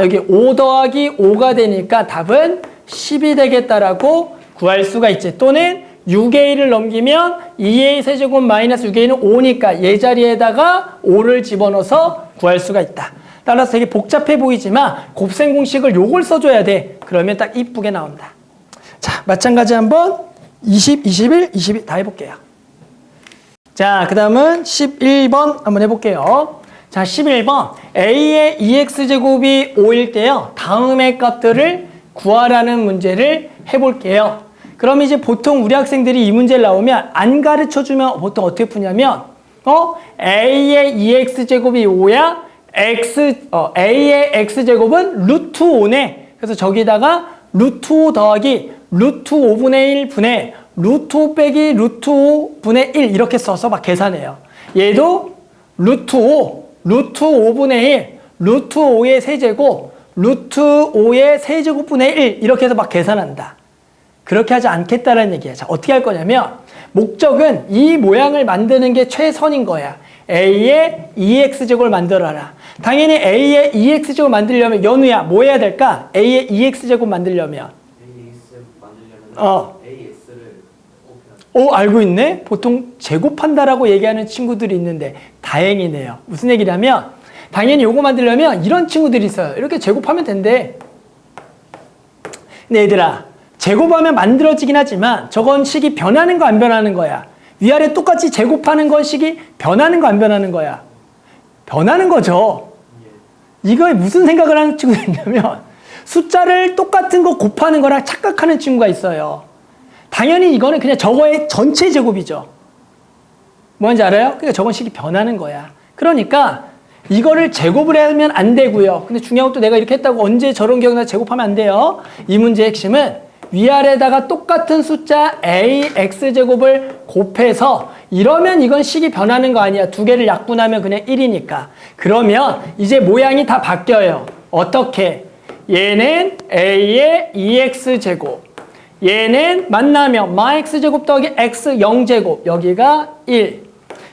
여기 5 더하기 5가 되니까 답은 10이 되겠다라고 구할 수가 있지. 또는 6A를 넘기면 2A 세제곱 마이너스 6A는 5니까 얘 자리에다가 5를 집어넣어서 구할 수가 있다. 따라서 되게 복잡해 보이지만 곱셈 공식을 요걸 써줘야 돼. 그러면 딱 이쁘게 나온다. 자, 마찬가지 한번 20, 21, 22 다 해볼게요. 자, 그 다음은 11번 한번 해볼게요. 자, 11번 A의 2X제곱이 5일 때요. 다음의 값들을 구하라는 문제를 해볼게요. 그럼 이제 보통 우리 학생들이 이 문제를 나오면 안 가르쳐주면 보통 어떻게 푸냐면 A의 2X제곱이 5야. A의 X제곱은 루트 5네. 그래서 저기다가 루트 5 더하기 루트 5분의 1 분의 루트 5 빼기 루트 5분의 1 이렇게 써서 막 계산해요. 얘도 루트 5, 루트 5분의 1, 루트 5의 세제곱 루트 5의 세제곱분의 1 이렇게 해서 막 계산한다. 그렇게 하지 않겠다라는 얘기야. 자, 어떻게 할 거냐면 목적은 이 모양을 만드는 게 최선인 거야. A의 2x제곱을 만들어라. 당연히 A의 2x제곱 만들려면 연우야 뭐 해야 될까? A의 2x제곱 만들려면 AX를 곱해야 알고 있네? 보통 제곱한다라고 얘기하는 친구들이 있는데 다행이네요. 무슨 얘기냐면 당연히 요거 만들려면 이런 친구들이 있어요. 이렇게 제곱하면 된대. 근데 얘들아 제곱하면 만들어지긴 하지만 저건 식이 변하는 거 안 변하는 거야? 위아래 똑같이 제곱하는 건 식이 변하는 거 안 변하는 거야? 변하는 거죠. 이거에 무슨 생각을 하는 친구가 있냐면 숫자를 똑같은 거 곱하는 거랑 착각하는 친구가 있어요. 당연히 이거는 그냥 저거의 전체 제곱이죠. 뭔지 알아요? 그러니까 저건 식이 변하는 거야. 그러니까 이거를 제곱을 하면 안 되고요. 근데 중요한 것도 내가 이렇게 했다고 언제 저런 경우나 제곱하면 안 돼요. 이 문제의 핵심은 위아래다가 똑같은 숫자 AX제곱을 곱해서 이러면 이건 식이 변하는 거 아니야. 두 개를 약분하면 그냥 1이니까. 그러면 이제 모양이 다 바뀌어요. 어떻게? 얘는 A의 2X제곱. 얘는 만나면 마X제곱 더하기 X 0제곱. 여기가 1.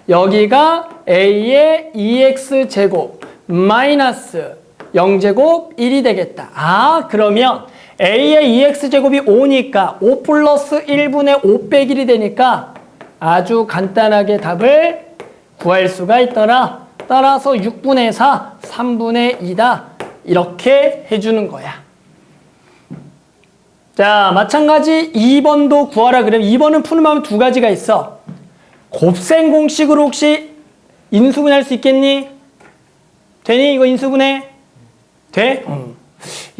여기가 A의 2X제곱 마이너스 0제곱 1이 되겠다. 아, 그러면 A의 2X제곱이 5니까 5 플러스 1분의 5 빼기 1이 되니까 아주 간단하게 답을 구할 수가 있더라. 따라서 6분의 4, 3분의 2다. 이렇게 해주는 거야. 자, 마찬가지 2번도 구하라 그러면 2번은 푸는 방법 두 가지가 있어. 곱셈 공식으로 혹시 인수분해할 수 있겠니? 되니? 이거 인수분해? 돼?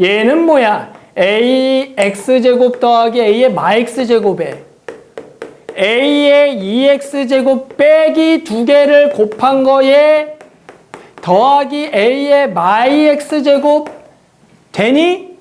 얘는 뭐야? AX제곱 더하기 A의 마X제곱에 A의 2X제곱 빼기 두 개를 곱한 거에 더하기 A의 마이 X제곱 되니?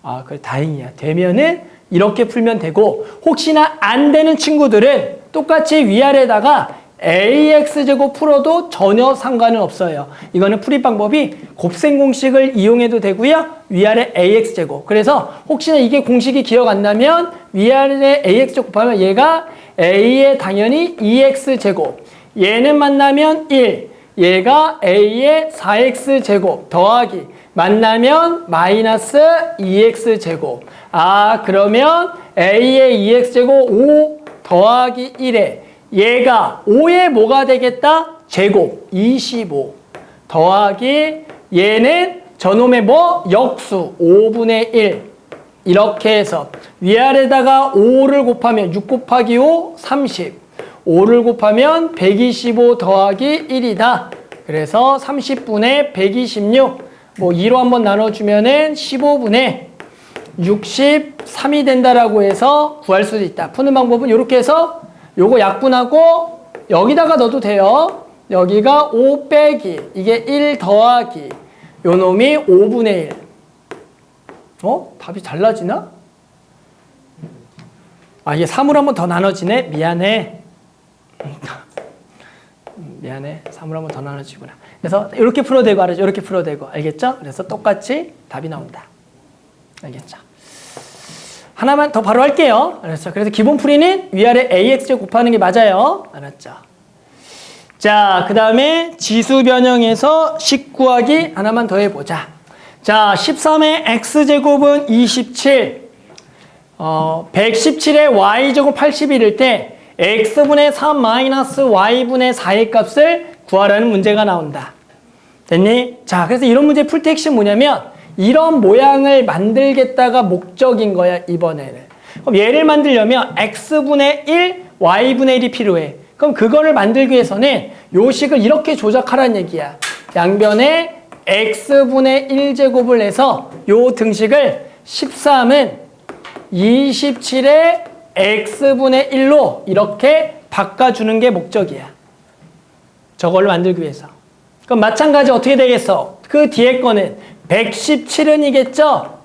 아, 그래, 다행이야. 되면은 이렇게 풀면 되고, 혹시나 안 되는 친구들은 똑같이 위아래다가 AX제곱 풀어도 전혀 상관은 없어요. 이거는 풀이 방법이 곱셈 공식을 이용해도 되고요. 위아래 AX제곱. 그래서 혹시나 이게 공식이 기억 안 나면 위아래 AX제곱 곱하면 얘가 A의 당연히 2X제곱. 얘는 만나면 1. 얘가 A의 4X제곱 더하기 만나면 마이너스 2X제곱. 아, 그러면 A의 2X제곱 5 더하기 1에 얘가 5에 뭐가 되겠다? 제곱 25 더하기 얘는 저놈의 뭐? 역수 5분의 1 이렇게 해서 위아래다가 5를 곱하면 6 곱하기 5 30 5를 곱하면 125 더하기 1이다. 그래서 30분의 126 뭐 2로 한번 나눠주면은 15분의 63이 된다라고 해서 구할 수도 있다. 푸는 방법은 이렇게 해서 요거 약분하고 여기다가 넣어도 돼요. 여기가 5 빼기 이게 1 더하기 요 놈이 5분의 1. 답이 달라지나? 아, 이게 3으로 한 번 더 나눠지네? 미안해. 미안해. 3으로 한 번 더 나눠지구나. 그래서 이렇게 풀어도 되고 알았죠? 이렇게 풀어도 되고 알겠죠? 그래서 똑같이 답이 나온다. 알겠죠? 하나만 더 바로 할게요. 알았죠? 그래서 기본 풀이는 위아래 AX제곱 곱하는 게 맞아요. 알았죠? 자, 그 다음에 지수 변형에서 식 구하기 하나만 더 해보자. 자, 13의 X제곱은 27. 117의 Y제곱 81일 때 X분의 3 마이너스 Y분의 4의 값을 구하라는 문제가 나온다. 됐니? 자, 그래서 이런 문제 풀 때 핵심 뭐냐면 이런 모양을 만들겠다가 목적인 거야, 이번에는. 그럼 얘를 만들려면 X분의 1, Y분의 1이 필요해. 그럼 그거를 만들기 위해서는 요 식을 이렇게 조작하라는 얘기야. 양변에 X분의 1제곱을 해서 요 등식을 13은 27의 X분의 1로 이렇게 바꿔주는 게 목적이야. 저걸로 만들기 위해서. 그럼 마찬가지 어떻게 되겠어? 그 뒤에 거는 117은 이겠죠?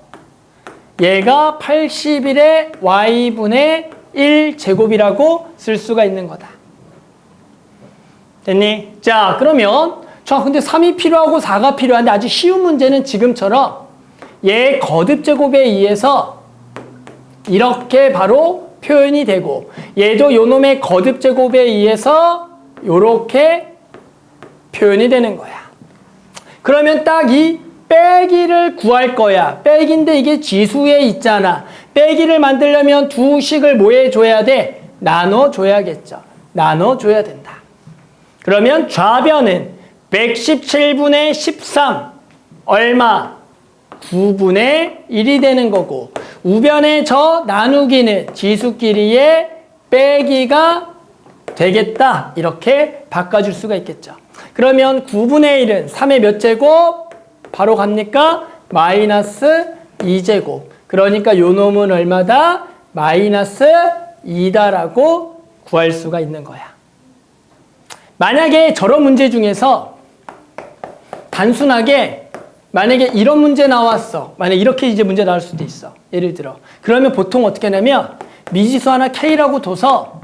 얘가 81의 Y분의 1제곱이라고 쓸 수가 있는 거다. 됐니? 자, 그러면 자, 근데 3이 필요하고 4가 필요한데 아주 쉬운 문제는 지금처럼 얘 거듭제곱에 의해서 이렇게 바로 표현이 되고 얘도 요놈의 거듭제곱에 의해서 요렇게 표현이 되는 거야. 그러면 딱 이 빼기를 구할 거야. 빼기인데 이게 지수에 있잖아. 빼기를 만들려면 두 식을 뭐 해줘야 돼? 나눠줘야겠죠. 나눠줘야 된다. 그러면 좌변은 117분의 13 얼마? 9분의 1이 되는 거고 우변의 저 나누기는 지수끼리의 빼기가 되겠다. 이렇게 바꿔줄 수가 있겠죠. 그러면 9분의 1은 3의 몇 제곱? 바로 갑니까? 마이너스 2제곱. 그러니까 요 놈은 얼마다? 마이너스 2다라고 구할 수가 있는 거야. 만약에 저런 문제 중에서 단순하게 만약에 이런 문제 나왔어. 만약에 이렇게 이제 문제 나올 수도 있어. 예를 들어. 그러면 보통 어떻게 하냐면 미지수 하나 K라고 둬서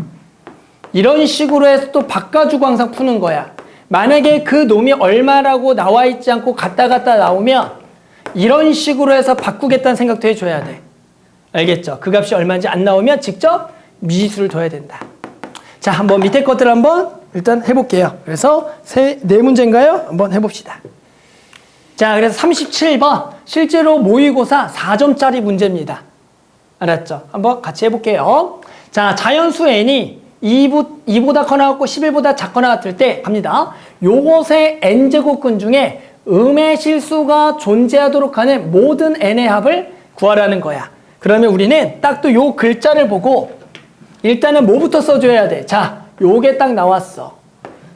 이런 식으로 해서 또 바꿔주고 항상 푸는 거야. 만약에 그 놈이 얼마라고 나와 있지 않고 갔다 나오면 이런 식으로 해서 바꾸겠다는 생각도 해줘야 돼. 알겠죠? 그 값이 얼마인지 안 나오면 직접 미지수를 둬야 된다. 자, 한번 밑에 것들 한번 일단 해볼게요. 그래서 네 문제인가요? 한번 해봅시다. 자, 그래서 37번 실제로 모의고사 4점짜리 문제입니다. 알았죠? 한번 같이 해볼게요. 자, 자연수 n이 2보다 커나 같고 11보다 작거나 같을 때 갑니다. 요것의 n제곱근 중에 음의 실수가 존재하도록 하는 모든 n의 합을 구하라는 거야. 그러면 우리는 딱 또 요 글자를 보고 일단은 뭐부터 써줘야 돼? 자, 요게 딱 나왔어.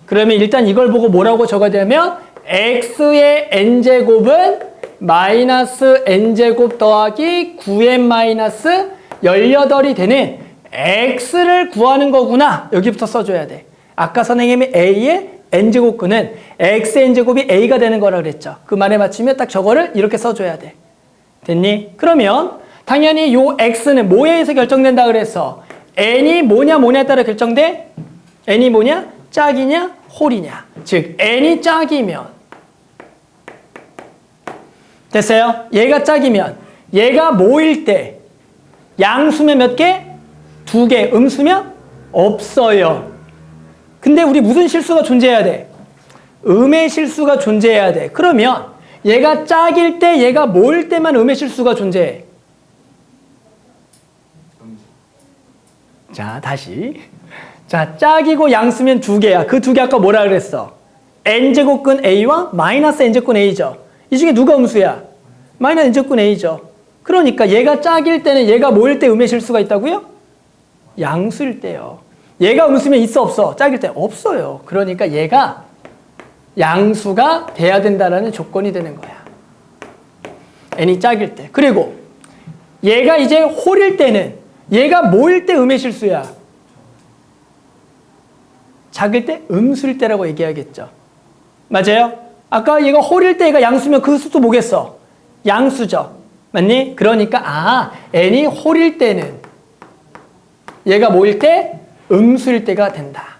그러면 일단 이걸 보고 뭐라고 적어야 되냐면 x의 n제곱은 마이너스 n제곱 더하기 9n 마이너스 18이 되는 x를 구하는 거구나. 여기부터 써줘야 돼. 아까 선생님이 a의 n제곱근은 x의 n제곱이 a가 되는 거라 그랬죠. 그 말에 맞추면 딱 저거를 이렇게 써줘야 돼. 됐니? 그러면 당연히 요 x는 뭐에 의해서 결정된다 그랬어? n이 뭐냐에 따라 결정돼? n이 뭐냐? 짝이냐? 홀이냐? 즉 n이 짝이면 됐어요? 얘가 짝이면 얘가 뭐일 때 양수면 몇 개? 2개. 음수면 없어요. 근데 우리 무슨 실수가 존재해야 돼? 음의 실수가 존재해야 돼. 그러면 얘가 짝일 때 얘가 뭐일 때만 음의 실수가 존재해? 자, 다시. 자, 짝이고 양수면 2개야. 그 2개 아까 뭐라 그랬어? n제곱근 a와 마이너스 n제곱근 a죠. 이 중에 누가 음수야? 마이너스 n제곱근 a죠. 그러니까 얘가 짝일 때는 얘가 뭐일 때 음의 실수가 있다고요? 양수일 때요. 얘가 음수면 있어 없어? 짝일 때 없어요. 그러니까 얘가 양수가 돼야 된다라는 조건이 되는 거야. n이 짝일 때. 그리고 얘가 이제 홀일 때는 얘가 뭐일 때 음의 실수야? 작을 때 음수일 때라고 얘기하겠죠. 맞아요? 아까 얘가 홀일 때 얘가 양수면 그 수도 뭐겠어? 양수죠. 맞니? 그러니까 n이 홀일 때는 얘가 뭐일 때? 음수일 때가 된다.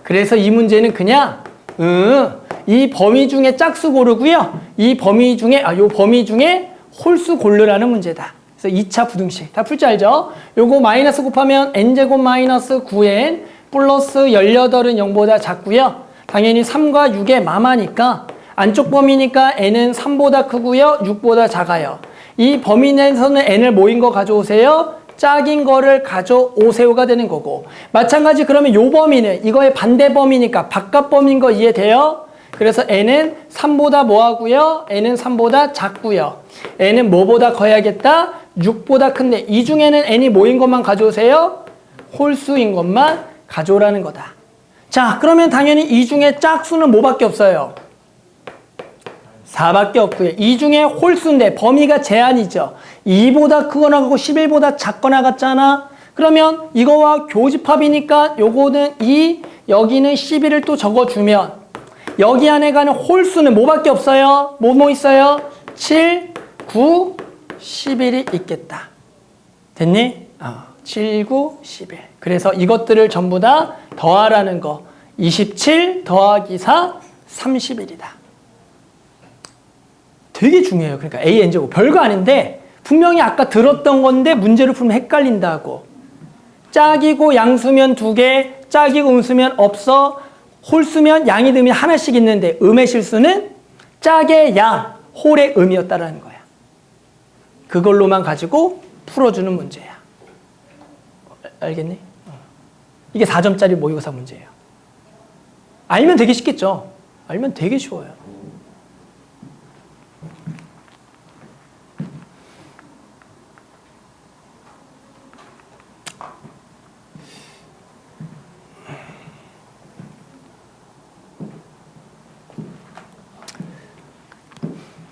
그래서 이 문제는 그냥 이 범위 중에 짝수 고르고요. 이 범위 중에 요 범위 중에 홀수 고르라는 문제다. 그래서 2차 부등식 다 풀 줄 알죠? 요거 마이너스 곱하면 n제곱 마이너스 9n 플러스 18은 0보다 작고요. 당연히 3과 6의 마마니까 안쪽 범위니까 n은 3보다 크고요. 6보다 작아요. 이 범위 내에서는 n을 뭐인 거 가져오세요? 짝인 거를 가져오세요가 되는 거고 마찬가지 그러면 요 범위는 이거의 반대 범위니까 바깥 범위인 거 이해돼요? 그래서 n은 3보다 뭐 하고요? n은 3보다 작고요. n은 뭐보다 커야겠다? 6보다 큰데 이 중에는 n이 뭐인 것만 가져오세요? 홀수인 것만 가져오라는 거다. 자, 그러면 당연히 이 중에 짝수는 뭐밖에 없어요? 4밖에 없고요. 이 중에 홀수인데 범위가 제한이죠. 2보다 크거나 같고 11보다 작거나 같잖아. 그러면 이거와 교집합이니까 요거는 2, 여기는 11을 또 적어주면 여기 안에 가는 홀수는 뭐밖에 없어요? 뭐 있어요? 7, 9, 11이 있겠다. 됐니? 7, 9, 11. 그래서 이것들을 전부 다 더하라는 거. 27 더하기 4, 31이다. 되게 중요해요. 그러니까 A n제곱 별거 아닌데 분명히 아까 들었던 건데 문제를 풀면 헷갈린다고. 짝이고 양수면 2개, 짝이고 음수면 없어. 홀수면 양이 듬이 하나씩 있는데 음의 실수는 짝의 양, 홀의 음이었다라는 거야. 그걸로만 가지고 풀어주는 문제야. 알겠니? 이게 4점짜리 모의고사 문제예요. 알면 되게 쉽겠죠? 알면 되게 쉬워요.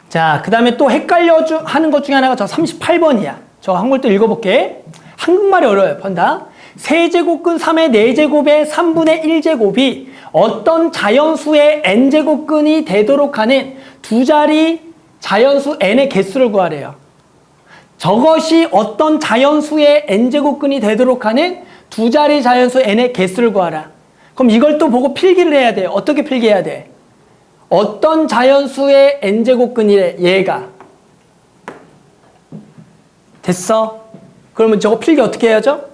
자, 그 다음에 또 헷갈려 하는 것 중에 하나가 저 38번이야. 저 한글 또 읽어볼게. 한국말이 어려워요. 번다. 세제곱근 3의 4제곱의 3분의 1제곱이 어떤 자연수의 n제곱근이 되도록 하는 두 자리 자연수 n의 개수를 구하래요. 저것이 어떤 자연수의 n제곱근이 되도록 하는 두 자리 자연수 n의 개수를 구하라. 그럼 이걸 또 보고 필기를 해야 돼요. 어떻게 필기해야 돼? 어떤 자연수의 n제곱근이래, 얘가. 됐어? 그러면 저거 필기 어떻게 해야죠?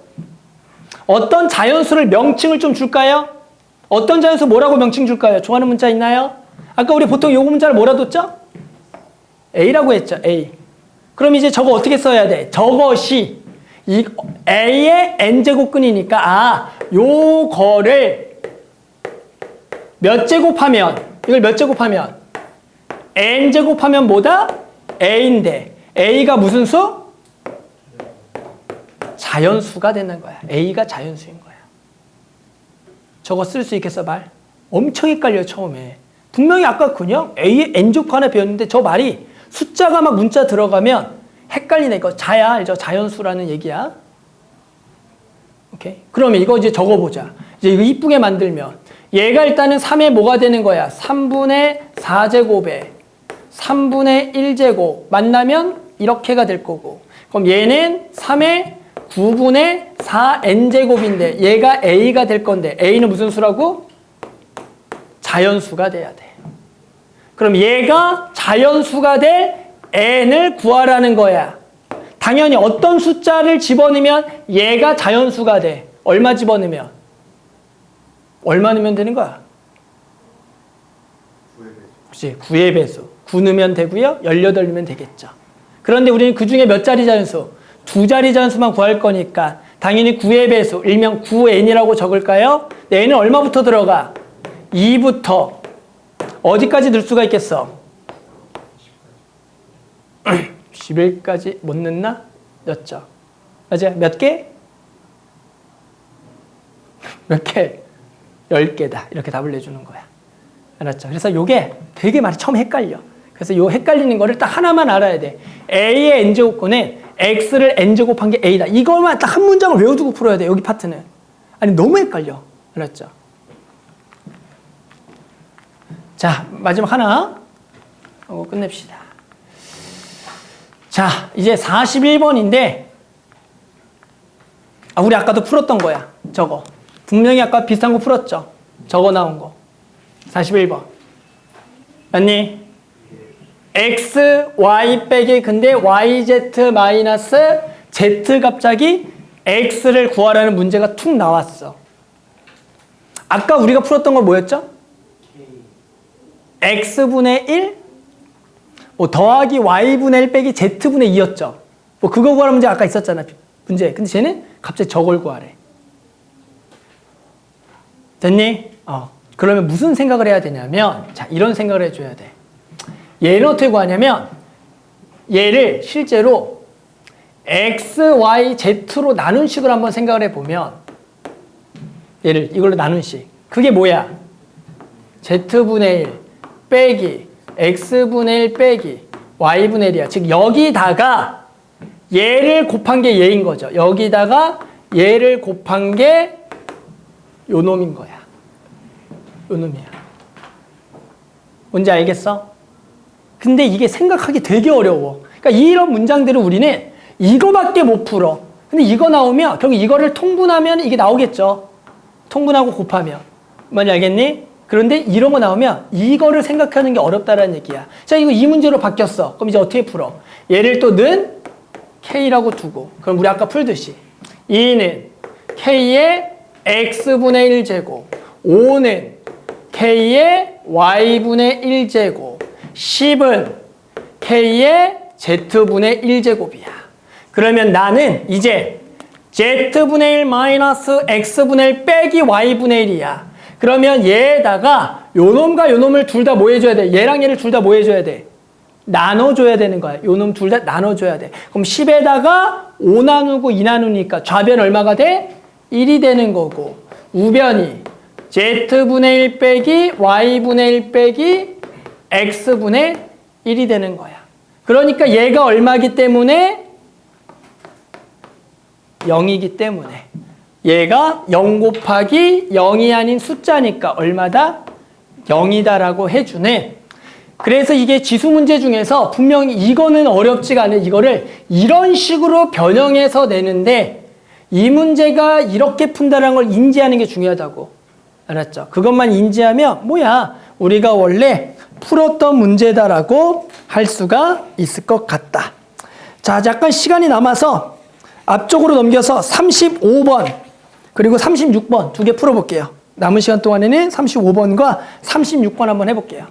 어떤 자연수를 명칭을 좀 줄까요? 어떤 자연수 뭐라고 명칭 줄까요? 좋아하는 문자 있나요? 아까 우리 보통 요거 문자를 뭐라 뒀죠? A라고 했죠, A. 그럼 이제 저거 어떻게 써야 돼? 저것이 이 A의 n제곱근이니까, 요거를 몇 제곱하면, 이걸 몇 제곱하면? n 제곱하면 뭐다? a인데 a가 무슨 수? 자연수가 되는 거야. a가 자연수인 거야. 저거 쓸 수 있겠어, 말? 엄청 헷갈려요, 처음에. 분명히 아까 그냥 a의 n제곱 하나 배웠는데 저 말이 숫자가 막 문자 들어가면 헷갈리네. 이거 자야, 알죠? 자연수라는 얘기야. 오케이? 그러면 이거 이제 적어보자. 이제 이거 이쁘게 만들면 얘가 일단은 3의 뭐가 되는 거야? 3분의 4제곱에 3분의 1제곱 만나면 이렇게가 될 거고, 그럼 얘는 3의 9분의 4n제곱인데 얘가 a가 될 건데 a는 무슨 수라고? 자연수가 돼야 돼. 그럼 얘가 자연수가 될 n을 구하라는 거야. 당연히 어떤 숫자를 집어넣으면 얘가 자연수가 돼. 얼마 집어넣으면? 얼마 넣으면 되는 거야? 9의 배수. 그치, 9의 배수. 9 넣으면 되고요. 18 넣으면 되겠죠. 그런데 우리는 그 중에 몇 자리 자연수? 2자리 자연수만 구할 거니까 당연히 9의 배수, 일명 9n이라고 적을까요? n은 얼마부터 들어가? 2부터 어디까지 넣을 수가 있겠어? 11까지 못 넣나? 넣었죠. 맞아? 몇 개? 몇 개? 10개다. 이렇게 답을 내주는 거야. 알았죠? 그래서 요게 되게 많이 처음 헷갈려. 그래서 요 헷갈리는 거를 딱 하나만 알아야 돼. A의 n제곱근은 X를 n제곱한 게 A다. 이것만 딱 한 문장을 외워두고 풀어야 돼. 여기 파트는. 아니 너무 헷갈려. 알았죠? 자, 마지막 하나 하고 끝냅시다. 자, 이제 41번인데 우리 아까도 풀었던 거야. 저거. 분명히 아까 비슷한 거 풀었죠? 저거 나온 거. 41번. 맞니? x, y 빼기 근데 yz 마이너스 z 갑자기 x를 구하라는 문제가 툭 나왔어. 아까 우리가 풀었던 거 뭐였죠? x분의 1 뭐 더하기 y분의 1 빼기 z분의 2였죠. 뭐 그거 구하라는 문제 아까 있었잖아. 문제. 근데 쟤는 갑자기 저걸 구하래. 됐니? 그러면 무슨 생각을 해야 되냐면, 자, 이런 생각을 해줘야 돼. 얘를 어떻게 구하냐면, 얘를 실제로 x, y, z로 나눈 식으로 한번 생각을 해보면, 얘를 이걸로 나눈 식. 그게 뭐야? z분의 1 빼기 x분의 1 빼기 y분의 1이야. 즉 여기다가 얘를 곱한 게 얘인 거죠. 여기다가 얘를 곱한 게 요 놈인 거야. 요 놈이야. 뭔지 알겠어? 근데 이게 생각하기 되게 어려워. 그러니까 이런 문장들을 우리는 이거밖에 못 풀어. 근데 이거 나오면 결국 이거를 통분하면 이게 나오겠죠. 통분하고 곱하면. 뭔지 알겠니? 그런데 이런 거 나오면 이거를 생각하는 게 어렵다라는 얘기야. 자, 이거 이 문제로 바뀌었어. 그럼 이제 어떻게 풀어? 얘를 또 는 K라고 두고. 그럼 우리 아까 풀듯이 2는 K의 X분의 1제곱, 5는 K의 Y분의 1제곱, 10은 K의 Z분의 1제곱이야. 그러면 나는 이제 Z분의 1 마이너스 X분의 1 빼기 Y분의 1이야. 그러면 얘에다가 요 놈과 요 놈을 둘 다 뭐 해줘야 돼? 얘랑 얘를 둘 다 뭐 해줘야 돼? 나눠줘야 되는 거야. 요 놈 둘 다 나눠줘야 돼. 그럼 10에다가 5 나누고 2 나누니까 좌변 얼마가 돼? 1이 되는 거고, 우변이 Z분의 1 빼기 Y분의 1 빼기 X분의 1이 되는 거야. 그러니까 얘가 얼마기 때문에? 0이기 때문에. 얘가 0 곱하기 0이 아닌 숫자니까 얼마다? 0이다라고 해주는. 그래서 이게 지수 문제 중에서 분명히 이거는 어렵지가 않은 이거를 이런 식으로 변형해서 내는데 이 문제가 이렇게 푼다는 걸 인지하는 게 중요하다고. 알았죠? 그것만 인지하면 뭐야? 우리가 원래 풀었던 문제다라고 할 수가 있을 것 같다. 자, 잠깐 시간이 남아서 앞쪽으로 넘겨서 35번 그리고 36번 두 개 풀어볼게요. 남은 시간 동안에는 35번과 36번 한번 해볼게요.